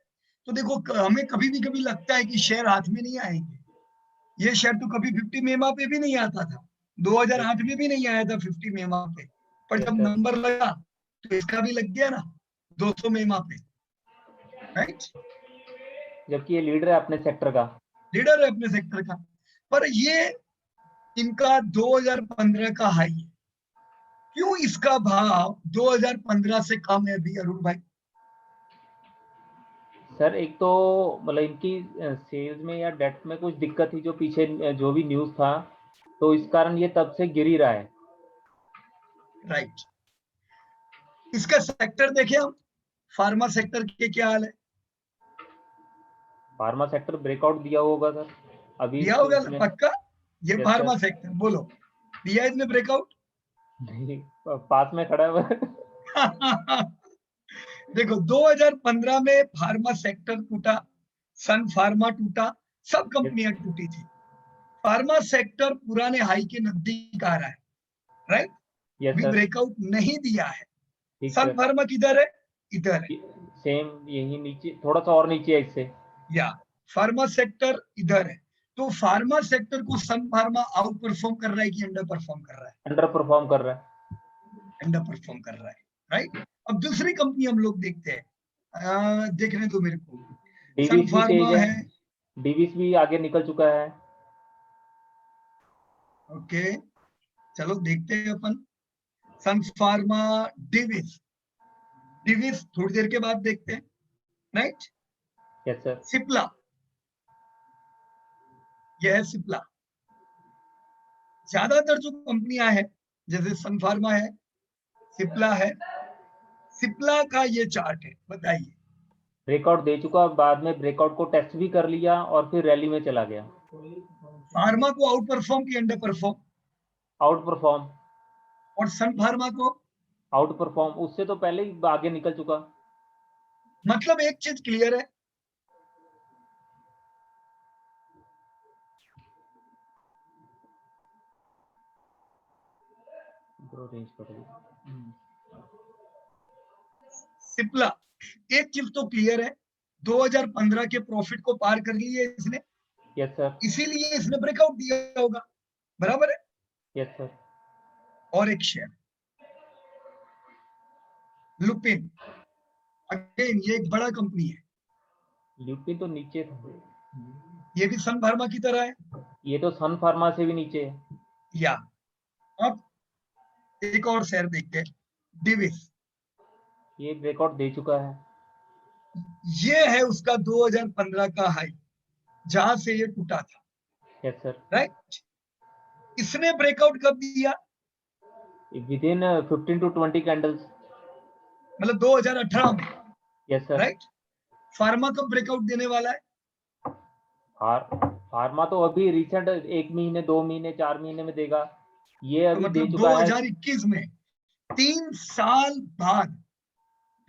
तो देखो हमें कभी लगता है कि शेयर हाथ में नहीं आएंगे, ये शेयर तो कभी 50 मेमा पे भी नहीं आता था, 2008 में भी नहीं आया था 50 मेमा पे, पर जब नंबर लगा तो इसका भी लग गया ना 200 मेमा पे, राइट? जबकि ये लीडर है अपने सेक्टर का, लीडर है अपने सेक्टर का, पर ये इनका 2015 का हाई है, क्यों इसका भाव 2015 से कम है अभी अरुण भाई? सर एक तो मतलब इनकी सेल्स में या डेट में कुछ दिक्कत थी, जो पीछे जो भी न्यूज था, तो इस कारण ये तब से गिर ही रहा है, राइट? इसका सेक्टर देखें हम, फार्मा सेक्टर के क्या हाल है? फार्मा सेक्टर ब्रेकआउट दिया होगा सर अभी, दिया होगा ना पक्का? ये फार्मा सेक्टर बोलो, दिया इसने ब्रेकआउट? नहीं, पास में खड़ा है। देखो 2015 में फार्मा सेक्टर टूटा, सन फार्मा टूटा, सब कंपनियां टूटी थी, फार्मा सेक्टर पुराने हाई के नजदीक आ रहा है, राइट? यस ब्रेकआउट नहीं दिया है। सन फार्मा किधर है? इधर है, सेम यही नीचे, थोड़ा सा और नीचे है इससे, या फार्मा सेक्टर इधर है। तो फार्मा सेक्टर को सन फार्मा आउट परफॉर्म कर रहा है कि अंडर परफॉर्म कर रहा है? अंडर परफॉर्म कर रहा है, अंडर परफॉर्म कर रहा है, राइट? अब दूसरी कंपनी हम लोग देखते हैं, देखने दो मेरे को, सन फार्मा है, डिविस भी आगे निकल चुका है। ओके चलो देखते हैं अपन, सन फार्मा, डिविस, डिविस थोड़ी देर के बाद देखते हैं, राइट? Yes sir. सिप्ला, यह है सिप्ला। ज्यादातर जो कंपनियां हैं जैसे सन फार्मा है, सिप्ला है, सिप्ला का ये चार्ट है, बताइए। ब्रेकआउट दे चुका, बाद में ब्रेकआउट को टेस्ट भी कर लिया और फिर रैली में चला गया। फार्मा को आउट परफॉर्म की अंडर परफॉर्म? Out perform. और सन फार्मा को आउट परफॉर्म, उससे तो पहले ही आगे निकल चुका। मतलब एक चीज क्लियर है, सिप्ला, एक चीज तो क्लियर है, 2015 के प्रॉफिट को पार कर लिए इसने। Yes sir. इसीलिए इसने ब्रेकआउट दिया होगा, बराबर है? Yes sir. और एक शेयर लुपिन, अगेन ये एक बड़ा कंपनी है, लुपिन तो नीचे था, ये भी सन फार्मा की तरह है, ये तो सन फार्मा से भी नीचे है। या अब एक और शेयर देखते हैं, डिविस, ये ब्रेकआउट दे चुका है, ये है उसका 2015 का हाई जहां से ये टूटा था। Yes sir. राइट? इसने ब्रेकआउट कब दिया? विदिन 15 to 20 कैंडल्स, मतलब 2018 में। Yes sir. राइट? फार्मा कब ब्रेकआउट देने वाला है? फार्मा तो अभी रिसेंट 1 महीने 2 महीने 4 महीने में देगा, ये तो अभी दे मतलब चुका है। 2021 में 3 साल बाद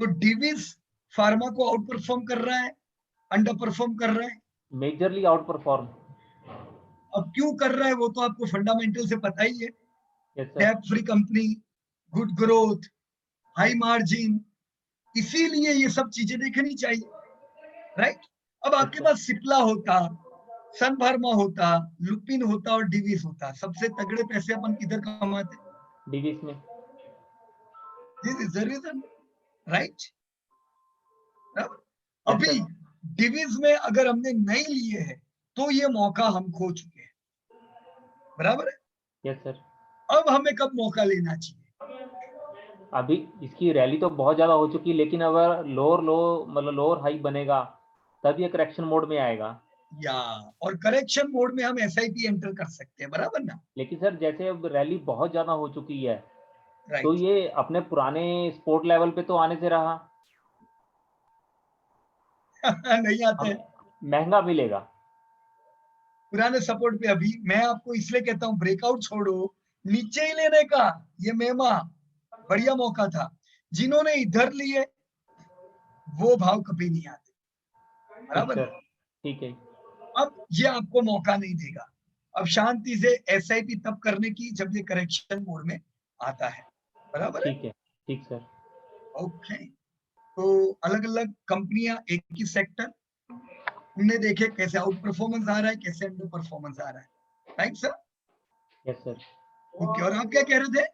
तो डिविस फार्मा को आउट परफॉर्म कर रहा है, अंडर परफॉर्म कर रहा है? Majorly out perform. अब क्यों कर रहा है वो तो आपको फंडामेंटल से पता ही है। Yes sir. Date free company, good growth, high margin, इसीलिए ये सब चीजें देखनी चाहिए, राइट? अब आपके पास सिप्ला होता, सन फार्मा होता, लुपिन होता और डिविस होता, सबसे तगड़े पैसे अपन किधर कमाते? डिविस में। This is the reason, right? Yes, अभी sir. डिविस में अगर हमने नहीं लिए हैं तो ये मौका हम खो चुके हैं, बराबर है? Yes sir. अब हमें कब मौका लेना चाहिए? अभी इसकी रैली तो बहुत ज्यादा हो चुकी है, लेकिन अगर लोअर लो मतलब लोअर हाई बनेगा तब ये करेक्शन मोड में आएगा। या और करेक्शन मोड में हम एसआईपी एंटर कर सकते हैं, बराबर ना? लेकिन सर जैसे अब रैली बहुत ज्यादा हो चुकी है, तो राइट। ये अपने पुराने स्पोर्ट लेवल पे तो आने से रहा, नहीं आते हैं हमें महंगा मिलेगा। पुराने सपोर्ट पे। अभी मैं आपको इसलिए कहता हूँ ब्रेकआउट छोड़ो, नीचे ही लेने का। ये मेमा बढ़िया मौका था, जिन्होंने इधर लिए वो भाव कभी नहीं आते, ठीक बराबर है? सर, ठीक है। अब ये आपको मौका नहीं देगा। अब शांति से एसआईपी तब करने की जब ये करेक्शन मोड में आता है, बराबर है? ठीक है, ठीक सर। ओके, तो अलग अलग कंपनियां, एक ही सेक्टर, हमने देखे कैसे आउट परफॉर्मेंस आ रहा है, कैसे अंडर परफॉर्मेंस आ रहा है, right sir? Yes sir. Okay, और आप क्या कह रहे थे?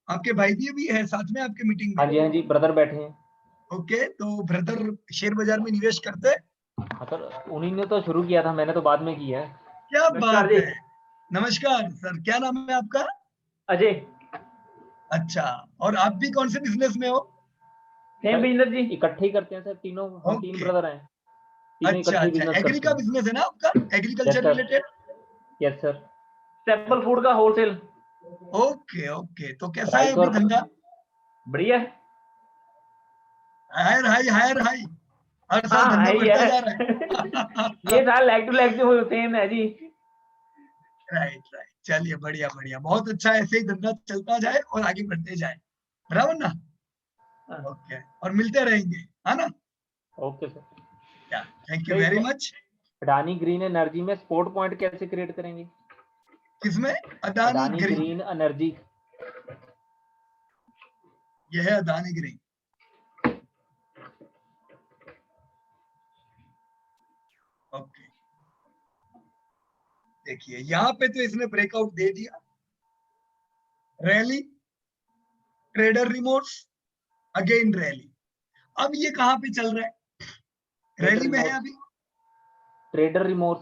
आपके भाई भी है साथ में आपके मीटिंग हाँ में? जी, हाँ जी, ब्रदर बैठे हैं। ओके, तो ब्रदर शेयर बाजार में निवेश करते हैं? हाँ सर, उन्हीं ने तो शुरू किया था, मैंने तो बाद में किया है। क्या नमस्कार बात जी। है, नमस्कार सर, क्या नाम है आपका? अजय। अच्छा, और आप भी कौन से बिजनेस में हो? सेम बिजनेस जी, इकट्ठे ही करते हैं सर, तीनों हम 3 ओके, ब्रदर हैं, तीनों अच्छा इकट्ठे ही अच्छा, बिजनेस एग्री करते का हैं। बिजनेस है ना आपका, yes agriculture sir, related? Yes sir. Staple food का होलसेल। ओके ओके, तो कैसा है 250 अभी धंधा? बढ़िया है। हायर हाई, हायर हाई, हर साल हाँ धंधा है ही बढ़ता है। जा रहा है। ये साल लेग टू लेग जो सेम है जी। राइट राइट, चलिए बढ़िया बढ़िया, बहुत अच्छा, ऐसे ही धंधा चलता जाए और आगे बढ़ते जाए, बराबर ना? ओके, और मिलते रहेंगे, है ना? Okay sir. थैंक यू तो वेरी इसमें मच। अडानी ग्रीन एनर्जी में स्पोर्ट पॉइंट कैसे क्रिएट करेंगे? किसमें? Adani Adani green, green energy. यह है अडानी ग्रीन। ओके, देखिए यहाँ पे तो इसने ब्रेकआउट दे दिया, rally, trader remorse, again rally. अब ये कहाँ पे चल रहा है? रैली में है अभी। Trader remorse.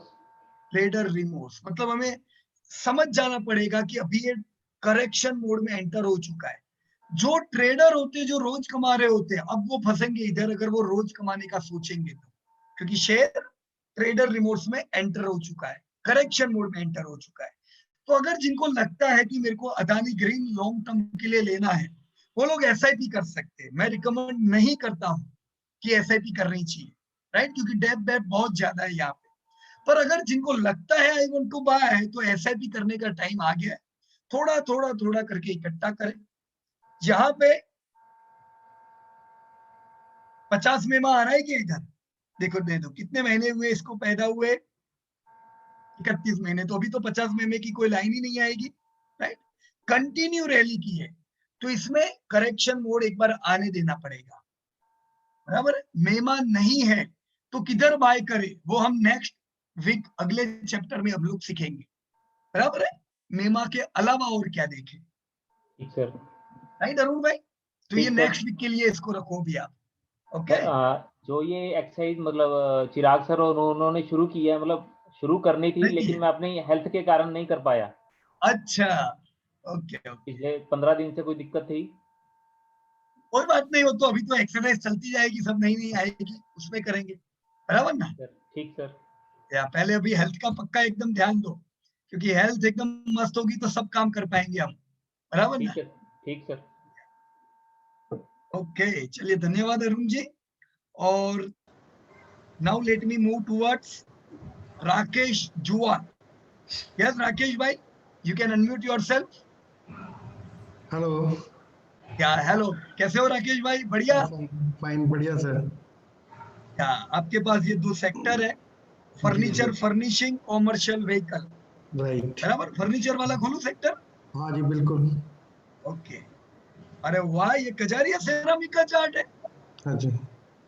ट्रेडर रिमोर्स मतलब हमें समझ जाना पड़ेगा कि अभी ये करेक्शन मोड में एंटर हो चुका है। जो ट्रेडर होते हैं, जो रोज कमा रहे होते हैं, अब वो फंसेंगे इधर अगर वो रोज कमाने का सोचेंगे तो, क्योंकि शेयर ट्रेडर रिमोर्स में एंटर हो चुका है, करेक्शन मोड में एंटर हो चुका है। तो अगर जिनको लगता है कि मेरे को अदानी ग्रीन लॉन्ग टर्म के लिए लेना है, वो लोग एसआईपी कर सकते हैं। मैं रिकमेंड नहीं करता हूं कि एसआईपी करनी चाहिए, राइट? क्योंकि डेप बहुत ज्यादा है यहाँ पे। पर अगर जिनको लगता है आई वांट टू बाय, तो एसआईपी करने का टाइम आ गया है। थोड़ा थोड़ा थोड़ा करके इकट्ठा करें। यहाँ पे 50 मेमा आ रहा है कि इधर देखो, दे दो, कितने महीने हुए इसको पैदा हुए? 31 महीने। तो अभी तो 50 मेमे की कोई लाइन ही नहीं आएगी, राइट? कंटिन्यू रैली की है, तो इसमें करेक्शन मोड एक बार आने देना पड़ेगा, बराबर? मेमा नहीं है तो किधर बाय करे, वो हम नेक्स्ट वीक अगले चैप्टर में हम लोग सीखेंगे, बराबर है? मेमा के अलावा और क्या देखें, ठीक सर। राइट अरुण भाई? तो ये ठीक सर। नेक्स्ट वीक के लिए इसको रखो भी आप, ओके? जो ये एक्सरसाइज मतलब चिराग सर और उन्होंने शुरू किया है, मतलब शुरू करनी थी, नहीं लेकिन है। मैं अपनी हेल्थ के कारण नहीं कर पाया। अच्छा, ओके ओके, पिछले 15 दिन से कोई दिक्कत थी। कोई बात नहीं, हो तो अभी तो एक्सरसाइज चलती जाएगी, सब नई नई आएगी, उसमें करेंगे, बराबर ना? ठीक सर। या पहले अभी हेल्थ का पक्का एकदम ध्यान दो, क्योंकि हेल्थ एकदम मस्त होगी तो सब काम कर पाएंगे हम, बराबर ना? ठीक है, ठीक सर। ओके, चलिए धन्यवाद अरुण जी। और now let me move towards Rakesh Jua. Yes, Rakesh bhai, you can unmute yourself. Hello क्या हेलो, कैसे हो राकेश भाई? बढ़िया। फाइन, बढ़िया सर। क्या आपके पास ये दो सेक्टर है, furniture furnishing, commercial vehicle, right. बराबर? फर्नीचर वाला खोलूं सेक्टर? हाँ जी बिल्कुल। ओके। अरे वाह, ये कजारिया सेरामिक का चार्ट है। हाँ जी।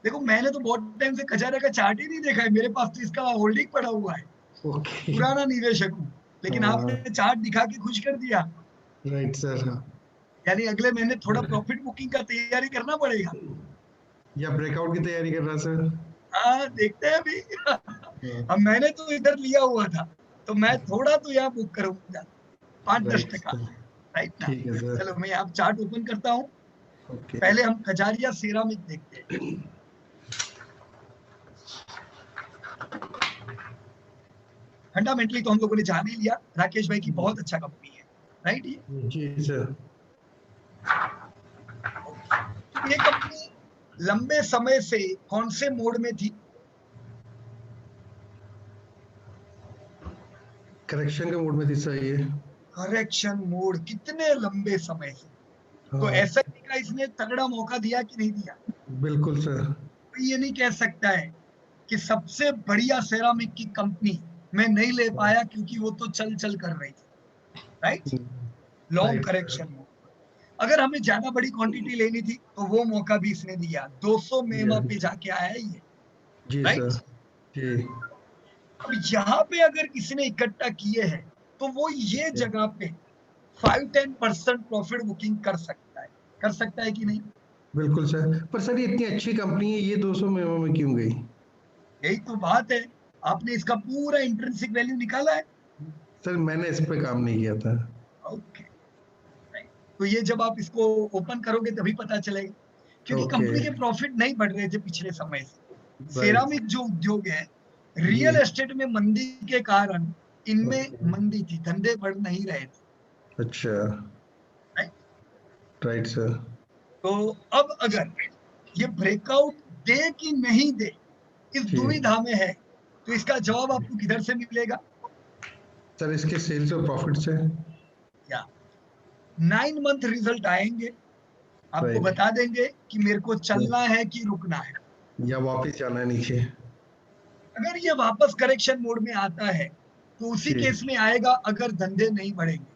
देखो मैंने तो बहुत टाइम से कजारिया का चार्ट ही नहीं देखा है, मेरे पास तो इसका होल्डिंग पड़ा हुआ है। ओके। पुराना निवेशक हूँ, लेकिन आपने चार्ट दिखा के खुश कर दिया। Right sir. यानी अगले महीने थोड़ा प्रॉफिट बुकिंग का तैयारी करना पड़ेगा। या ब्रेकआउट की तैयारी कर रहा सर? हाँ देखते हैं अभी। अब मैंने तो इधर लिया हुआ था, तो मैं थोड़ा तो यहाँ बुक करूंगा 5-10%, राइट ना? ठीक है सर। चलो मैं आप चार्ट ओपन करता हूँ। ओके। पहले हम कजारिया सेरामिक देखते हैं। फंडामेंटली तो हम लोगों ने जान ही लिया, राकेश भाई की बहुत अच्छा कंपनी है, राइट? जी सर। ये कंपनी लंबे समय से कौन से मोड में थी? करेक्शन के मोड में थी सर ये। करेक्शन मोड, कितने लंबे समय से? तो हाँ एसआईपी का इसने तगड़ा मौका दिया कि नहीं दिया? बिल्कुल सर। कोई ये नहीं कह सकता है कि सबसे बढ़िया सेरामिक की कंपनी मैं नहीं ले पाया क्योंकि वो तो चल चल कर रही थी, right? Long right correction mode. अगर हमें ज्यादा बड़ी क्वांटिटी लेनी थी तो वो मौका भी इसने दिया, 200 मेमा पे जाके आया है ये, जी राइट? सर। जी अब यहाँ पे अगर किसी ने इकट्ठा किए हैं तो वो ये जगह पे 5-10% प्रॉफिट बुकिंग कर सकता है कि नहीं? बिल्कुल सर। पर सर ये इतनी अच्छी कंपनी है, ये 200 में क्यों गई? यही तो बात है, आपने इसका पूरा इंट्रिंसिक वैल्यू निकाला है? सर मैंने इस पे काम नहीं किया था। ओके, तो ये जब आप इसको ओपन करोगे तभी पता चलेगा, क्योंकि ओके। कंपनी के प्रॉफिट नहीं बढ़ रहे थे पिछले समय से। राइट। सेरामिक जो उद्योग है, जी। रियल एस्टेट में मंदी के कारण इनमें ओके। मंदी थी, धंधे बढ़ नहीं रहे थे, अच्छा। राइट? Right sir. तो अब अगर ये ब्रेकआउट दे कि नहीं दे, इस जी दुविधा में है, तो इसका जवाब आपको किधर से मिलेगा? सर इसके सेल्स और प्रॉफिट से। या 9 मंथ रिजल्ट आएंगे, आपको राइट। बता देंगे कि मेरे को चलना है कि रुकना है। या वापस जाना है नीचे। अगर ये वापस करेक्शन मोड में आता है तो उसी जी। केस में आएगा अगर धंधे नहीं बढ़ेंगे।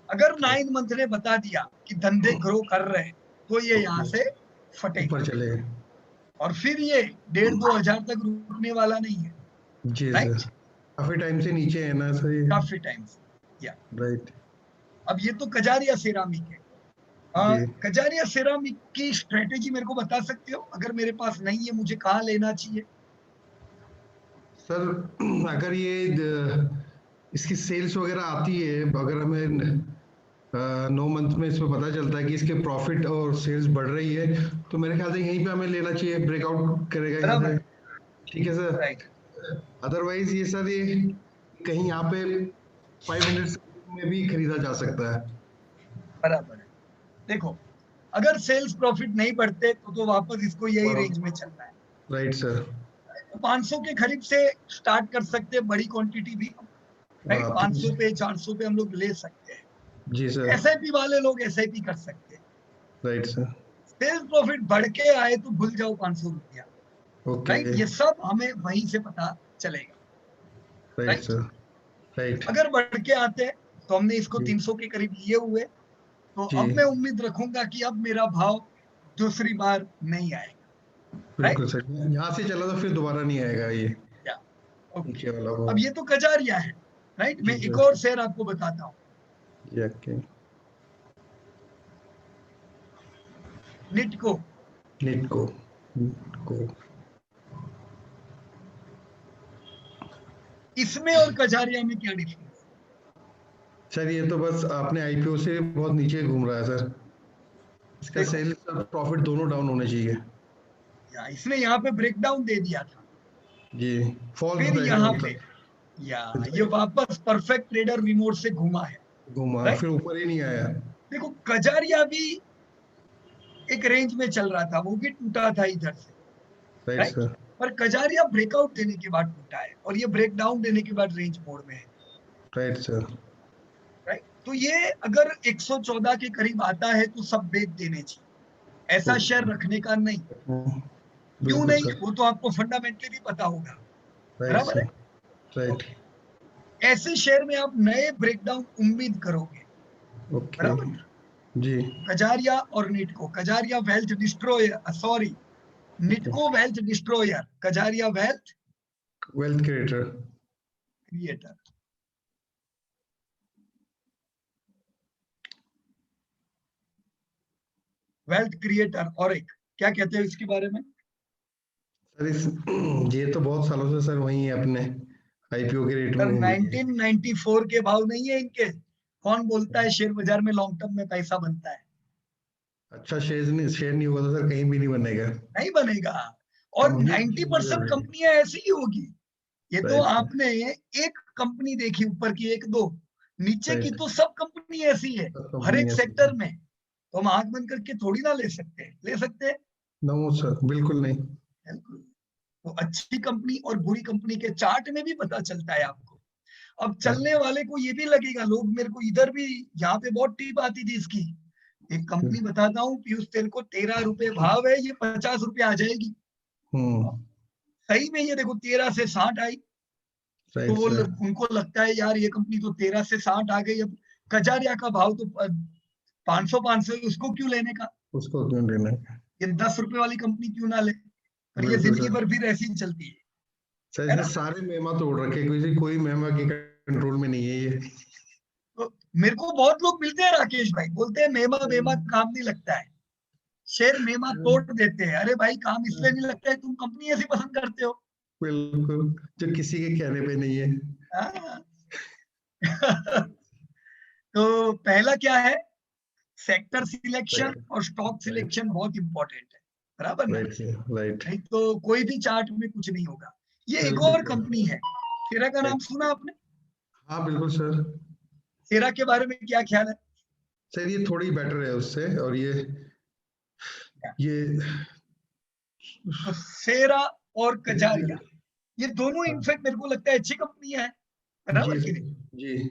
अगर 9 मंथ ने बता दिया कि धंधे ग्रो कर रहे हैं तो ये यहाँ से फटेगा, ऊपर चले। और फिर ये 1,500-2,000 तक रुकने वाला नहीं है, जी राइट? सर। काफी टाइम से नीचे है ना सर ये? काफी टाइम से, या राइट। अब ये तो कजारिया सेरामिक है। जी कजारिया सेरामिक की स्ट्रेटेजी मेरे को बता सकते हो? अगर मेरे पास नहीं है, मुझे कहाँ लेना चाहिए? सर अगर ये इसकी सेल्स वगैरह आती है, अगर हमें 9 मंथ में इसमें पता चलता है कि इसके प्रॉफिट और सेल्स बढ़ रही है, तो मेरे ख्याल से यहीं पे हमें लेना चाहिए, ब्रेकआउट करेगा यहाँ से। ठीक है सर। राइट। अदरवाइज ये सर ये कहीं यहाँ पे 500 में भी खरीदा जा सकता है। बराबर है। देखो अगर सेल्स प्रॉफिट नहीं बढ़ते तो वापस इसको यही रेंज में चलना है, राइट सर। तो 500 के करीब से स्टार्ट कर सकते हैं, बड़ी क्वांटिटी भी, राइट? 500 पे 400 पे हम लोग ले सकते हैं। जी सर। एसआईपी वाले लोग एसआईपी कर सकते हैं। Right sir. सेल्स प्रॉफिट बढ़ के आए तो भूल जाओ 500 रुपया, ओके। राइट? ये सब हमें वहीं से पता चलेगा, राइट राइट? सर। राइट। अगर बढ़ के आते हैं तो हमने इसको जी। 300 के करीब लिए हुए, तो जी अब मैं उम्मीद रखूंगा कि अब मेरा भाव दूसरी बार नहीं आएगा, राइट? बिल्कुल सर। यहाँ से चला तो फिर दोबारा नहीं आएगा ये या ओके। नीचे वाला वो। अब ये तो कजारिया है, राइट? मैं जी एक सर। और शेयर आपको बताता हूँ, ओके। निटको। निटको। निटको। इसमें और कजारिया में क्या डिफरेंस? सर ये तो बस आपने आईपीओ से बहुत नीचे घूम रहा है सर। इसका देखो, सेल्स और प्रॉफिट दोनों डाउन होने चाहिए। या इसने यहाँ पे ब्रेकडाउन दे दिया था, जी फॉल फिर बैक यहाँ पे मतलब या ये वापस परफेक्ट ट्रेडर रिमोट से घुमा है, घूमा, राइट? फिर ऊपर ही नहीं आया। देखो कजारिया भी एक रेंज में चल रहा था, वो भी टूटा था इधर से, राइट राइट? सर। पर कजारिया ब्रेकआउट देने के बाद टूटा है और ये ब्रेक डाउन देने के बाद रेंज मोड में है। Right sir. राइट, तो ये अगर 114 के करीब आता है तो सब बेच देने चाहिए, ऐसा शेयर रखने का नहीं। क्यों नहीं, वो तो आपको फंडामेंटली पता होगा, बराबर है। राइट। ऐसे शेयर में आप नए ब्रेकडाउन उम्मीद करोगे, बराबर। जी। कजारिया और Nitco, Kajaria wealth destroyer, sorry Nitco wealth destroyer, Kajaria wealth creator. Wealth creator. और एक क्या कहते हैं इसके बारे में सर? ये तो बहुत सालों से सर वही है अपने आईपीओ के रेट में घूम रही है। 1994 के भाव नहीं है इनके। कौन बोलता है शेयर बाजार में लॉन्ग टर्म में पैसा बनता है? अच्छा, शेयर नहीं होगा तो सर कहीं भी नहीं बनेगा। नहीं बनेगा। और 90% कंपनियां ऐसी ही होगी। ये तो आपने एक कंपनी देखी ऊपर की, एक दो, नीचे की तो सब कंपनी ऐसी है हर एक सेक्टर में। तो हम आंख बंद करके थोड़ी ना ले सकते हैं, ले सकते हैं? नो सर, बिल्कुल नहीं। बिल्कुल। तो अच्छी कंपनी और बुरी कंपनी के चार्ट में भी पता चलता है आपको। अब चलने वाले को ये भी लगेगा, लोग मेरे को इधर भी यहाँ पे बहुत टिप आती थी इसकी। एक कंपनी बताता हूँ, पीयूष तेल को 13 रुपए भाव है, ये 50 रुपए आ जाएगी। सही में ये देखो 13 से 60 आई। तो वो उनको लगता है यार ये कंपनी तो 13 से 60 आ गई, अब कजारिया का भाव तो 500 उसको क्यों लेने का, उसको क्यों लेने का, ये 10 रुपए वाली कंपनी क्यों ना ले। और ये जिंदगी भर फिर ऐसी ही चलती है। सर सारे मेमा तोड़ रखे, कोई मेमा के कंट्रोल में नहीं है ये। तो मेरे को बहुत लोग मिलते हैं राकेश भाई, बोलते हैं मेमा काम नहीं लगता है, शेयर मेमा तोड़ देते हैं। अरे भाई काम इसलिए नहीं लगता है, तुम कंपनी ऐसी पसंद करते हो। बिल्कुल, जो किसी के कहने पे नहीं है। तो पहला क्या है, सेक्टर सिलेक्शन और स्टॉक सिलेक्शन बहुत इंपॉर्टेंट है, बराबर ना? नहीं तो कोई भी चार्ट में कुछ नहीं होगा। ये एक और कंपनी है, सेरा का नाम सुना आपने? हाँ बिल्कुल सर। सेरा के बारे में क्या ख्याल है? सर ये थोड़ी बेटर है उससे, और ये तो सेरा और कजारिया ये दोनों इनफैक्ट मेरे को लगता है अच्छी कंपनियां हैं, बराबर की नहीं? जी।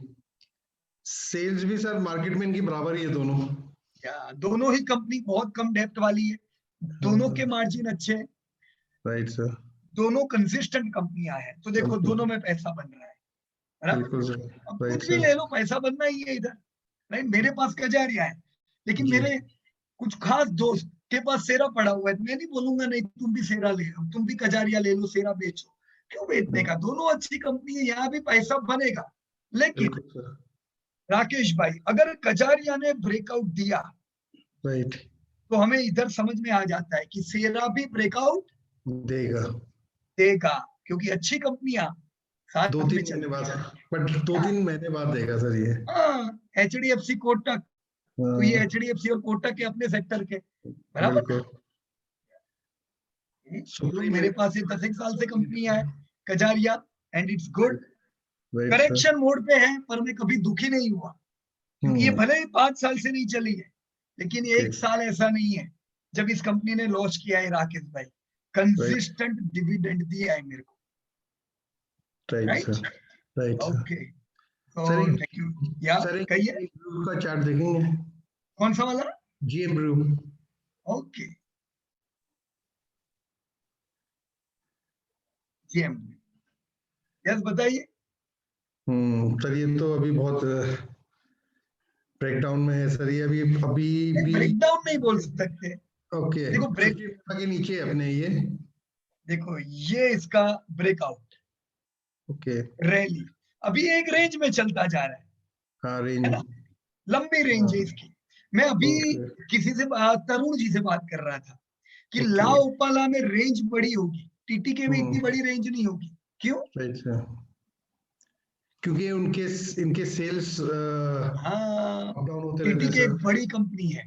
सेल्स भी सर मार्केट में इनकी बराबर ही है दोनों। दोनों ही कंपनी बहुत कम डेप्थ वाली है, दोनों के मार्जिन अच्छे हैं। Right sir. दोनों कंसिस्टेंट कंपनियां हैं, तो देखो दोनों में पैसा बन रहा है, बराबर? अब कुछ भी ले लो, पैसा बनना ही है इधर। राइट, मेरे पास कजारिया है, लेकिन मेरे कुछ खास दोस्त के पास सेरा पड़ा हुआ है। मैं नहीं बोलूंगा नहीं तुम भी सेरा ले लो, तुम भी कजारिया ले लो, सेरा बेचो। क्यों बेचने का, दोनों अच्छी कंपनी है, यहाँ भी पैसा बनेगा। लेकिन राकेश भाई अगर कजारिया ने ब्रेकआउट दिया, राइट, तो हमें इधर समझ में आ जाता है कि सेरा भी ब्रेकआउट देगा, क्योंकि अच्छी कंपनियां 2-3 महीने बाद, बट 2-3 महीने बाद देगा सर ये। HDFC कोटक, तो ये HDFC और कोटक के अपने सेक्टर के, बराबर? मेरे पास ये 10 साल से कंपनियां है Kajaria, and it's good. Correction mode पे है, पर मैं कभी दुखी नहीं हुआ, क्योंकि ये भले ही 5 साल से नहीं चली है, लेकिन 1 साल ऐसा नहीं है जब इस कंपनी ने लॉन्च किया है राकेश भाई, कंसिस्टेंट डिविडेंड दिया है मेरे को। Right, okay, thank you. यार कहिए, का चार्ट देखेंगे? कौन सा वाला? GM brew. Okay, GM, yes बताइए। सर ये तो अभी बहुत ब्रेकडाउन में है सर, ये अभी भी ब्रेकडाउन नहीं बोल सकते। ओके, देखो ब्रेक के नीचे अपने ये देखो, ये इसका ब्रेकआउट, ओके, रैली अभी एक रेंज में चलता जा रहा है। हाँ, रेंज लंबी रेंज है इसकी। मैं अभी किसी से तरुण जी से बात कर रहा था कि लाओपाला में रेंज बड़ी होगी, टीटीके में इतनी बड़ी रेंज नहीं होगी। क्यों? क्योंकि इनके सेल्स डाउन होते रहते हैं। टीटीके एक बड़ी कंपनी है,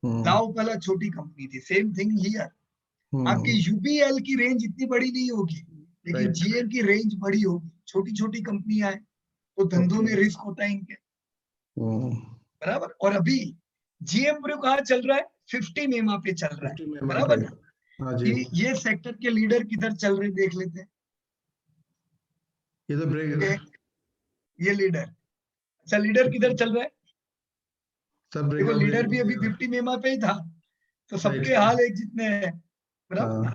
लाओपाला छोटी कंपनी थी। सेम थिंग हियर, आपकी यूबीएल की रेंज इतनी बड़ी नहीं होगी, लेकिन जीएम की रेंज बड़ी होगी। छोटी छोटी कंपनियां हैं, तो धंधों में रिस्क होता है इनके, बराबर? और अभी जीएम प्रो कहाँ चल रहा है? 50 मेमा पे चल रहा है, बराबर? हाँ जी, ये सेक्टर के लीडर किधर चल रहे देख लेते हैं। ये तो ब्रेक ये लीडर, अच्छा लीडर किधर चल रहा है? सब देखो ब्रेकआउट लीडर भी अभी 50 मेमा पे ही था, तो सबके हाल एक जितने हैं, बराबर।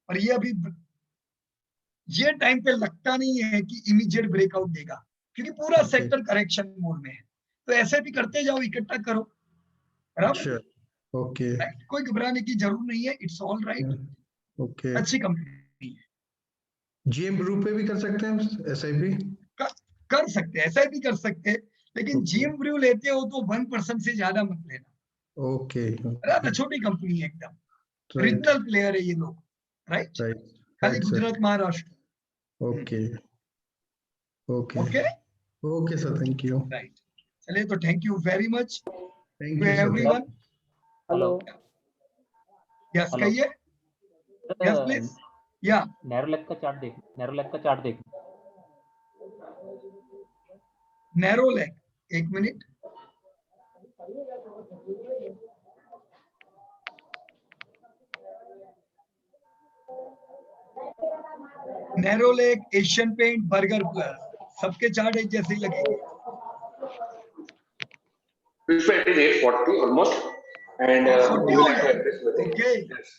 और ये अभी ये टाइम पे लगता नहीं है कि इमीडिएट ब्रेकआउट देगा, क्योंकि पूरा सेक्टर करेक्शन मोड में है। तो ऐसे भी करते जाओ, इकट्ठा करो, बराबर। ओके कोई घबराने की जरूरत नहीं है, इट्स ऑल राइट। ओके। अच्छी कंपनी है, जीएम ग्रुप पे भी कर सकते हैं एसआईपी? कर सकते हैं, ऐसा भी कर सकते हैं, लेकिन जीएम ब्रू लेते हो तो 1% से ज्यादा मत लेना। ओके बराबर, छोटी कंपनी है एकदम, राइट रीजनल प्लेयर है ये लोग, राइट। राइट खाली right sir. Gujarat Maharashtra. Okay okay okay okay sir, thank you. Right, चलिए तो thank you very much thank to you sir. Everyone. Hello yes hello कहिए, यस प्लीज। या नैरोलैक का चार्ट देख, नैरोलैक का चार्ट देख। नैरो लेग, एक मिनट। नैरो लेग, एशियन पेंट, बर्गर प्लस, सबके चार्ट एक जैसे ही लगेंगे। Which it is 840 almost, and we will have to address with it. Okay Yes.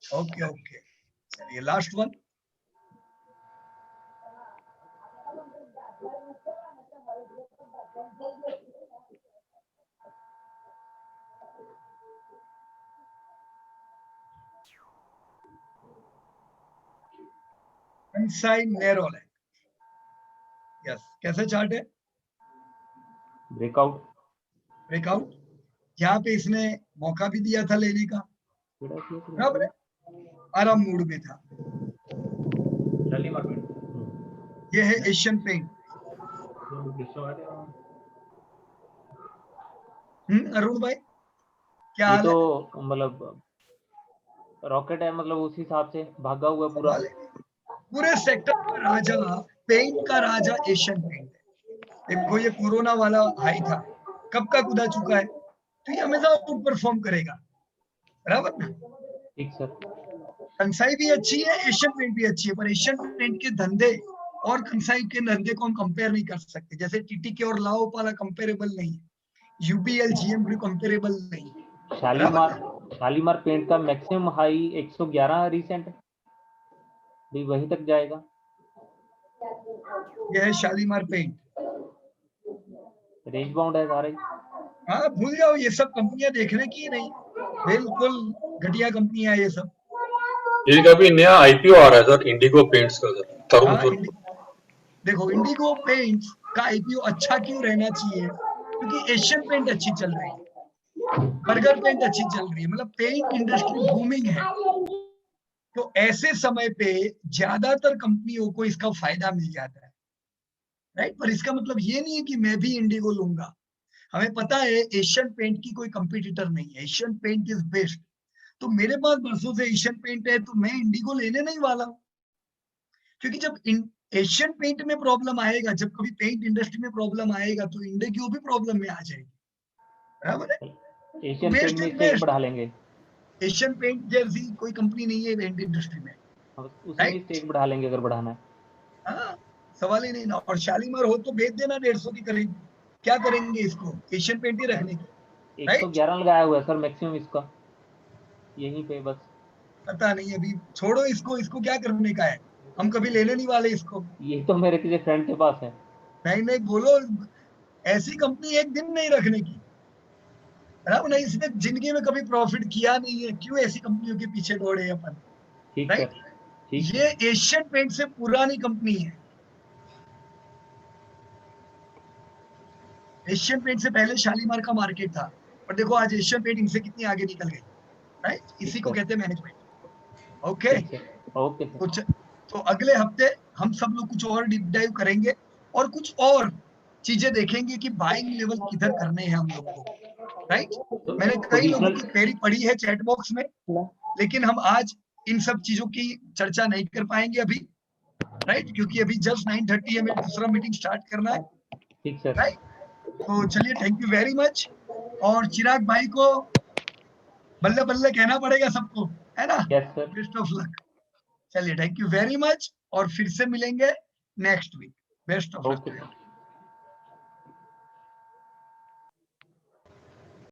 Okay okay, चलिए last one. Kansai Nerolac, yes. कैसे चार्ट है? ब्रेकआउट ब्रेकआउट, यहाँ पे इसने मौका भी दिया था लेने का, बराबर है, आराम मूड में था। ये है एशियन पेंट। अरुण भाई क्या ये हाल तो है? मतलब रॉकेट है, मतलब उस हिसाब से भागा हुआ पूरा। पूरे सेक्टर का राजा, पेंट का राजा एशियन पेंट है। देखो ये कोरोना वाला हाई था, कब का कूदा चुका है, तो ये हमेशा आउट परफॉर्म करेगा, बराबर ना। ठीक सर। कंसाई भी अच्छी है, एशियन पेंट भी अच्छी है, पर एशियन पेंट के धंधे और कंसाई के धंधे को हम कंपेयर नहीं कर सकते। जैसे टीटीके और लाओपाला कंपेरेबल नहीं है, यूपीएल जीएम भी कंपेरेबल नहीं है। शालीमार पेंट का मैक्सिमम हाई 111 रिसेंट, भी वहीं तक जाएगा। यह है शालीमार पेंट, रेंज बाउंड है सारे। हाँ भूल जाओ, ये सब कंपनियां देखने की नहीं, बिल्कुल घटिया कंपनियां ये सब। एक अभी नया आईपीओ आ रहा है सर, इंडिगो पेंट्स का सर, तरुण तुर्क। देखो इंडिगो पेंट्स का आईपीओ अच्छा क्यों रहना चाहिए, क्योंकि एशियन पेंट अच्छी चल रही है, बर्गर पेंट अच्छी चल रही है, मतलब पेंट इंडस्ट्री बूमिंग है। तो ऐसे समय पे ज्यादातर कंपनियों को इसका फायदा मिल जाता है, राइट। पर इसका मतलब ये नहीं है कि मैं भी इंडिगो लूंगा। हमें पता है एशियन पेंट की कोई कंपटीटर नहीं है, एशियन पेंट इज बेस्ट। तो मेरे पास बरसों से एशियन पेंट है, तो मैं इंडिगो लेने नहीं वाला हूं, क्योंकि जब एशियन पेंट में प्रॉब्लम आएगा, जब कभी पेंट इंडस्ट्री में प्रॉब्लम आएगा, तो इंडिगो भी प्रॉब्लम में आ जाएगी, बराबर है। एशियन पेंट में स्टेक बढ़ा लेंगे। एशियन पेंट जैसी कोई कंपनी नहीं है पेंट इंडस्ट्री में, उसी में स्टेक बढ़ा लेंगे अगर बढ़ाना है। हाँ सवाल ही नहीं ना। और शालीमार हो तो बेच देना 150 की करीब, क्या करेंगे इसको, एशियन पेंट ही रखने की। 111 लगाया हुआ है सर मैक्सिमम इसका, यहीं पे बस। पता नहीं, अभी छोड़ो इसको, इसको क्या करने का है, हम कभी लेने नहीं वाले इसको। ये तो मेरे किसी फ्रेंड के पास है। नहीं बोलो, ऐसी कंपनी एक दिन नहीं रखने की, बराबर नहीं। इसने जिंदगी में कभी प्रॉफिट किया नहीं है, क्यों ऐसी कंपनियों के पीछे दौड़े अपन, राइट। ये एशियन पेंट से पुरानी कंपनी है, एशियन पेंट से पहले शालीमार का मार्केट था, और देखो आज एशियन पेंट इनसे कितनी आगे निकल गई, राइट। इसी को कहते हैं मैनेजमेंट। ओके ओके तो अगले हफ्ते हम सब लोग कुछ और डीप डाइव करेंगे, और कुछ और चीजें देखेंगे कि बाइंग लेवल किधर करने हैं हम लोग को, राइट। मैंने कई लोगों की क्वेरी पढ़ी है चैट बॉक्स में, लेकिन हम आज इन सब चीजों की चर्चा नहीं कर पाएंगे अभी, राइट, क्योंकि अभी जस्ट 9:30 है, मेरी दूसरा मीटिंग स्टार्ट करना है, ठीक सर, राइट। तो चलिए थैंक यू वेरी मच, और चिराग भाई को बल्ले बल्ले कहना पड़ेगा सबको, है ना? Yes sir. Best of luck. चलिए, थैंक यू वेरी मच, और फिर से मिलेंगे next week. Best of luck. Okay.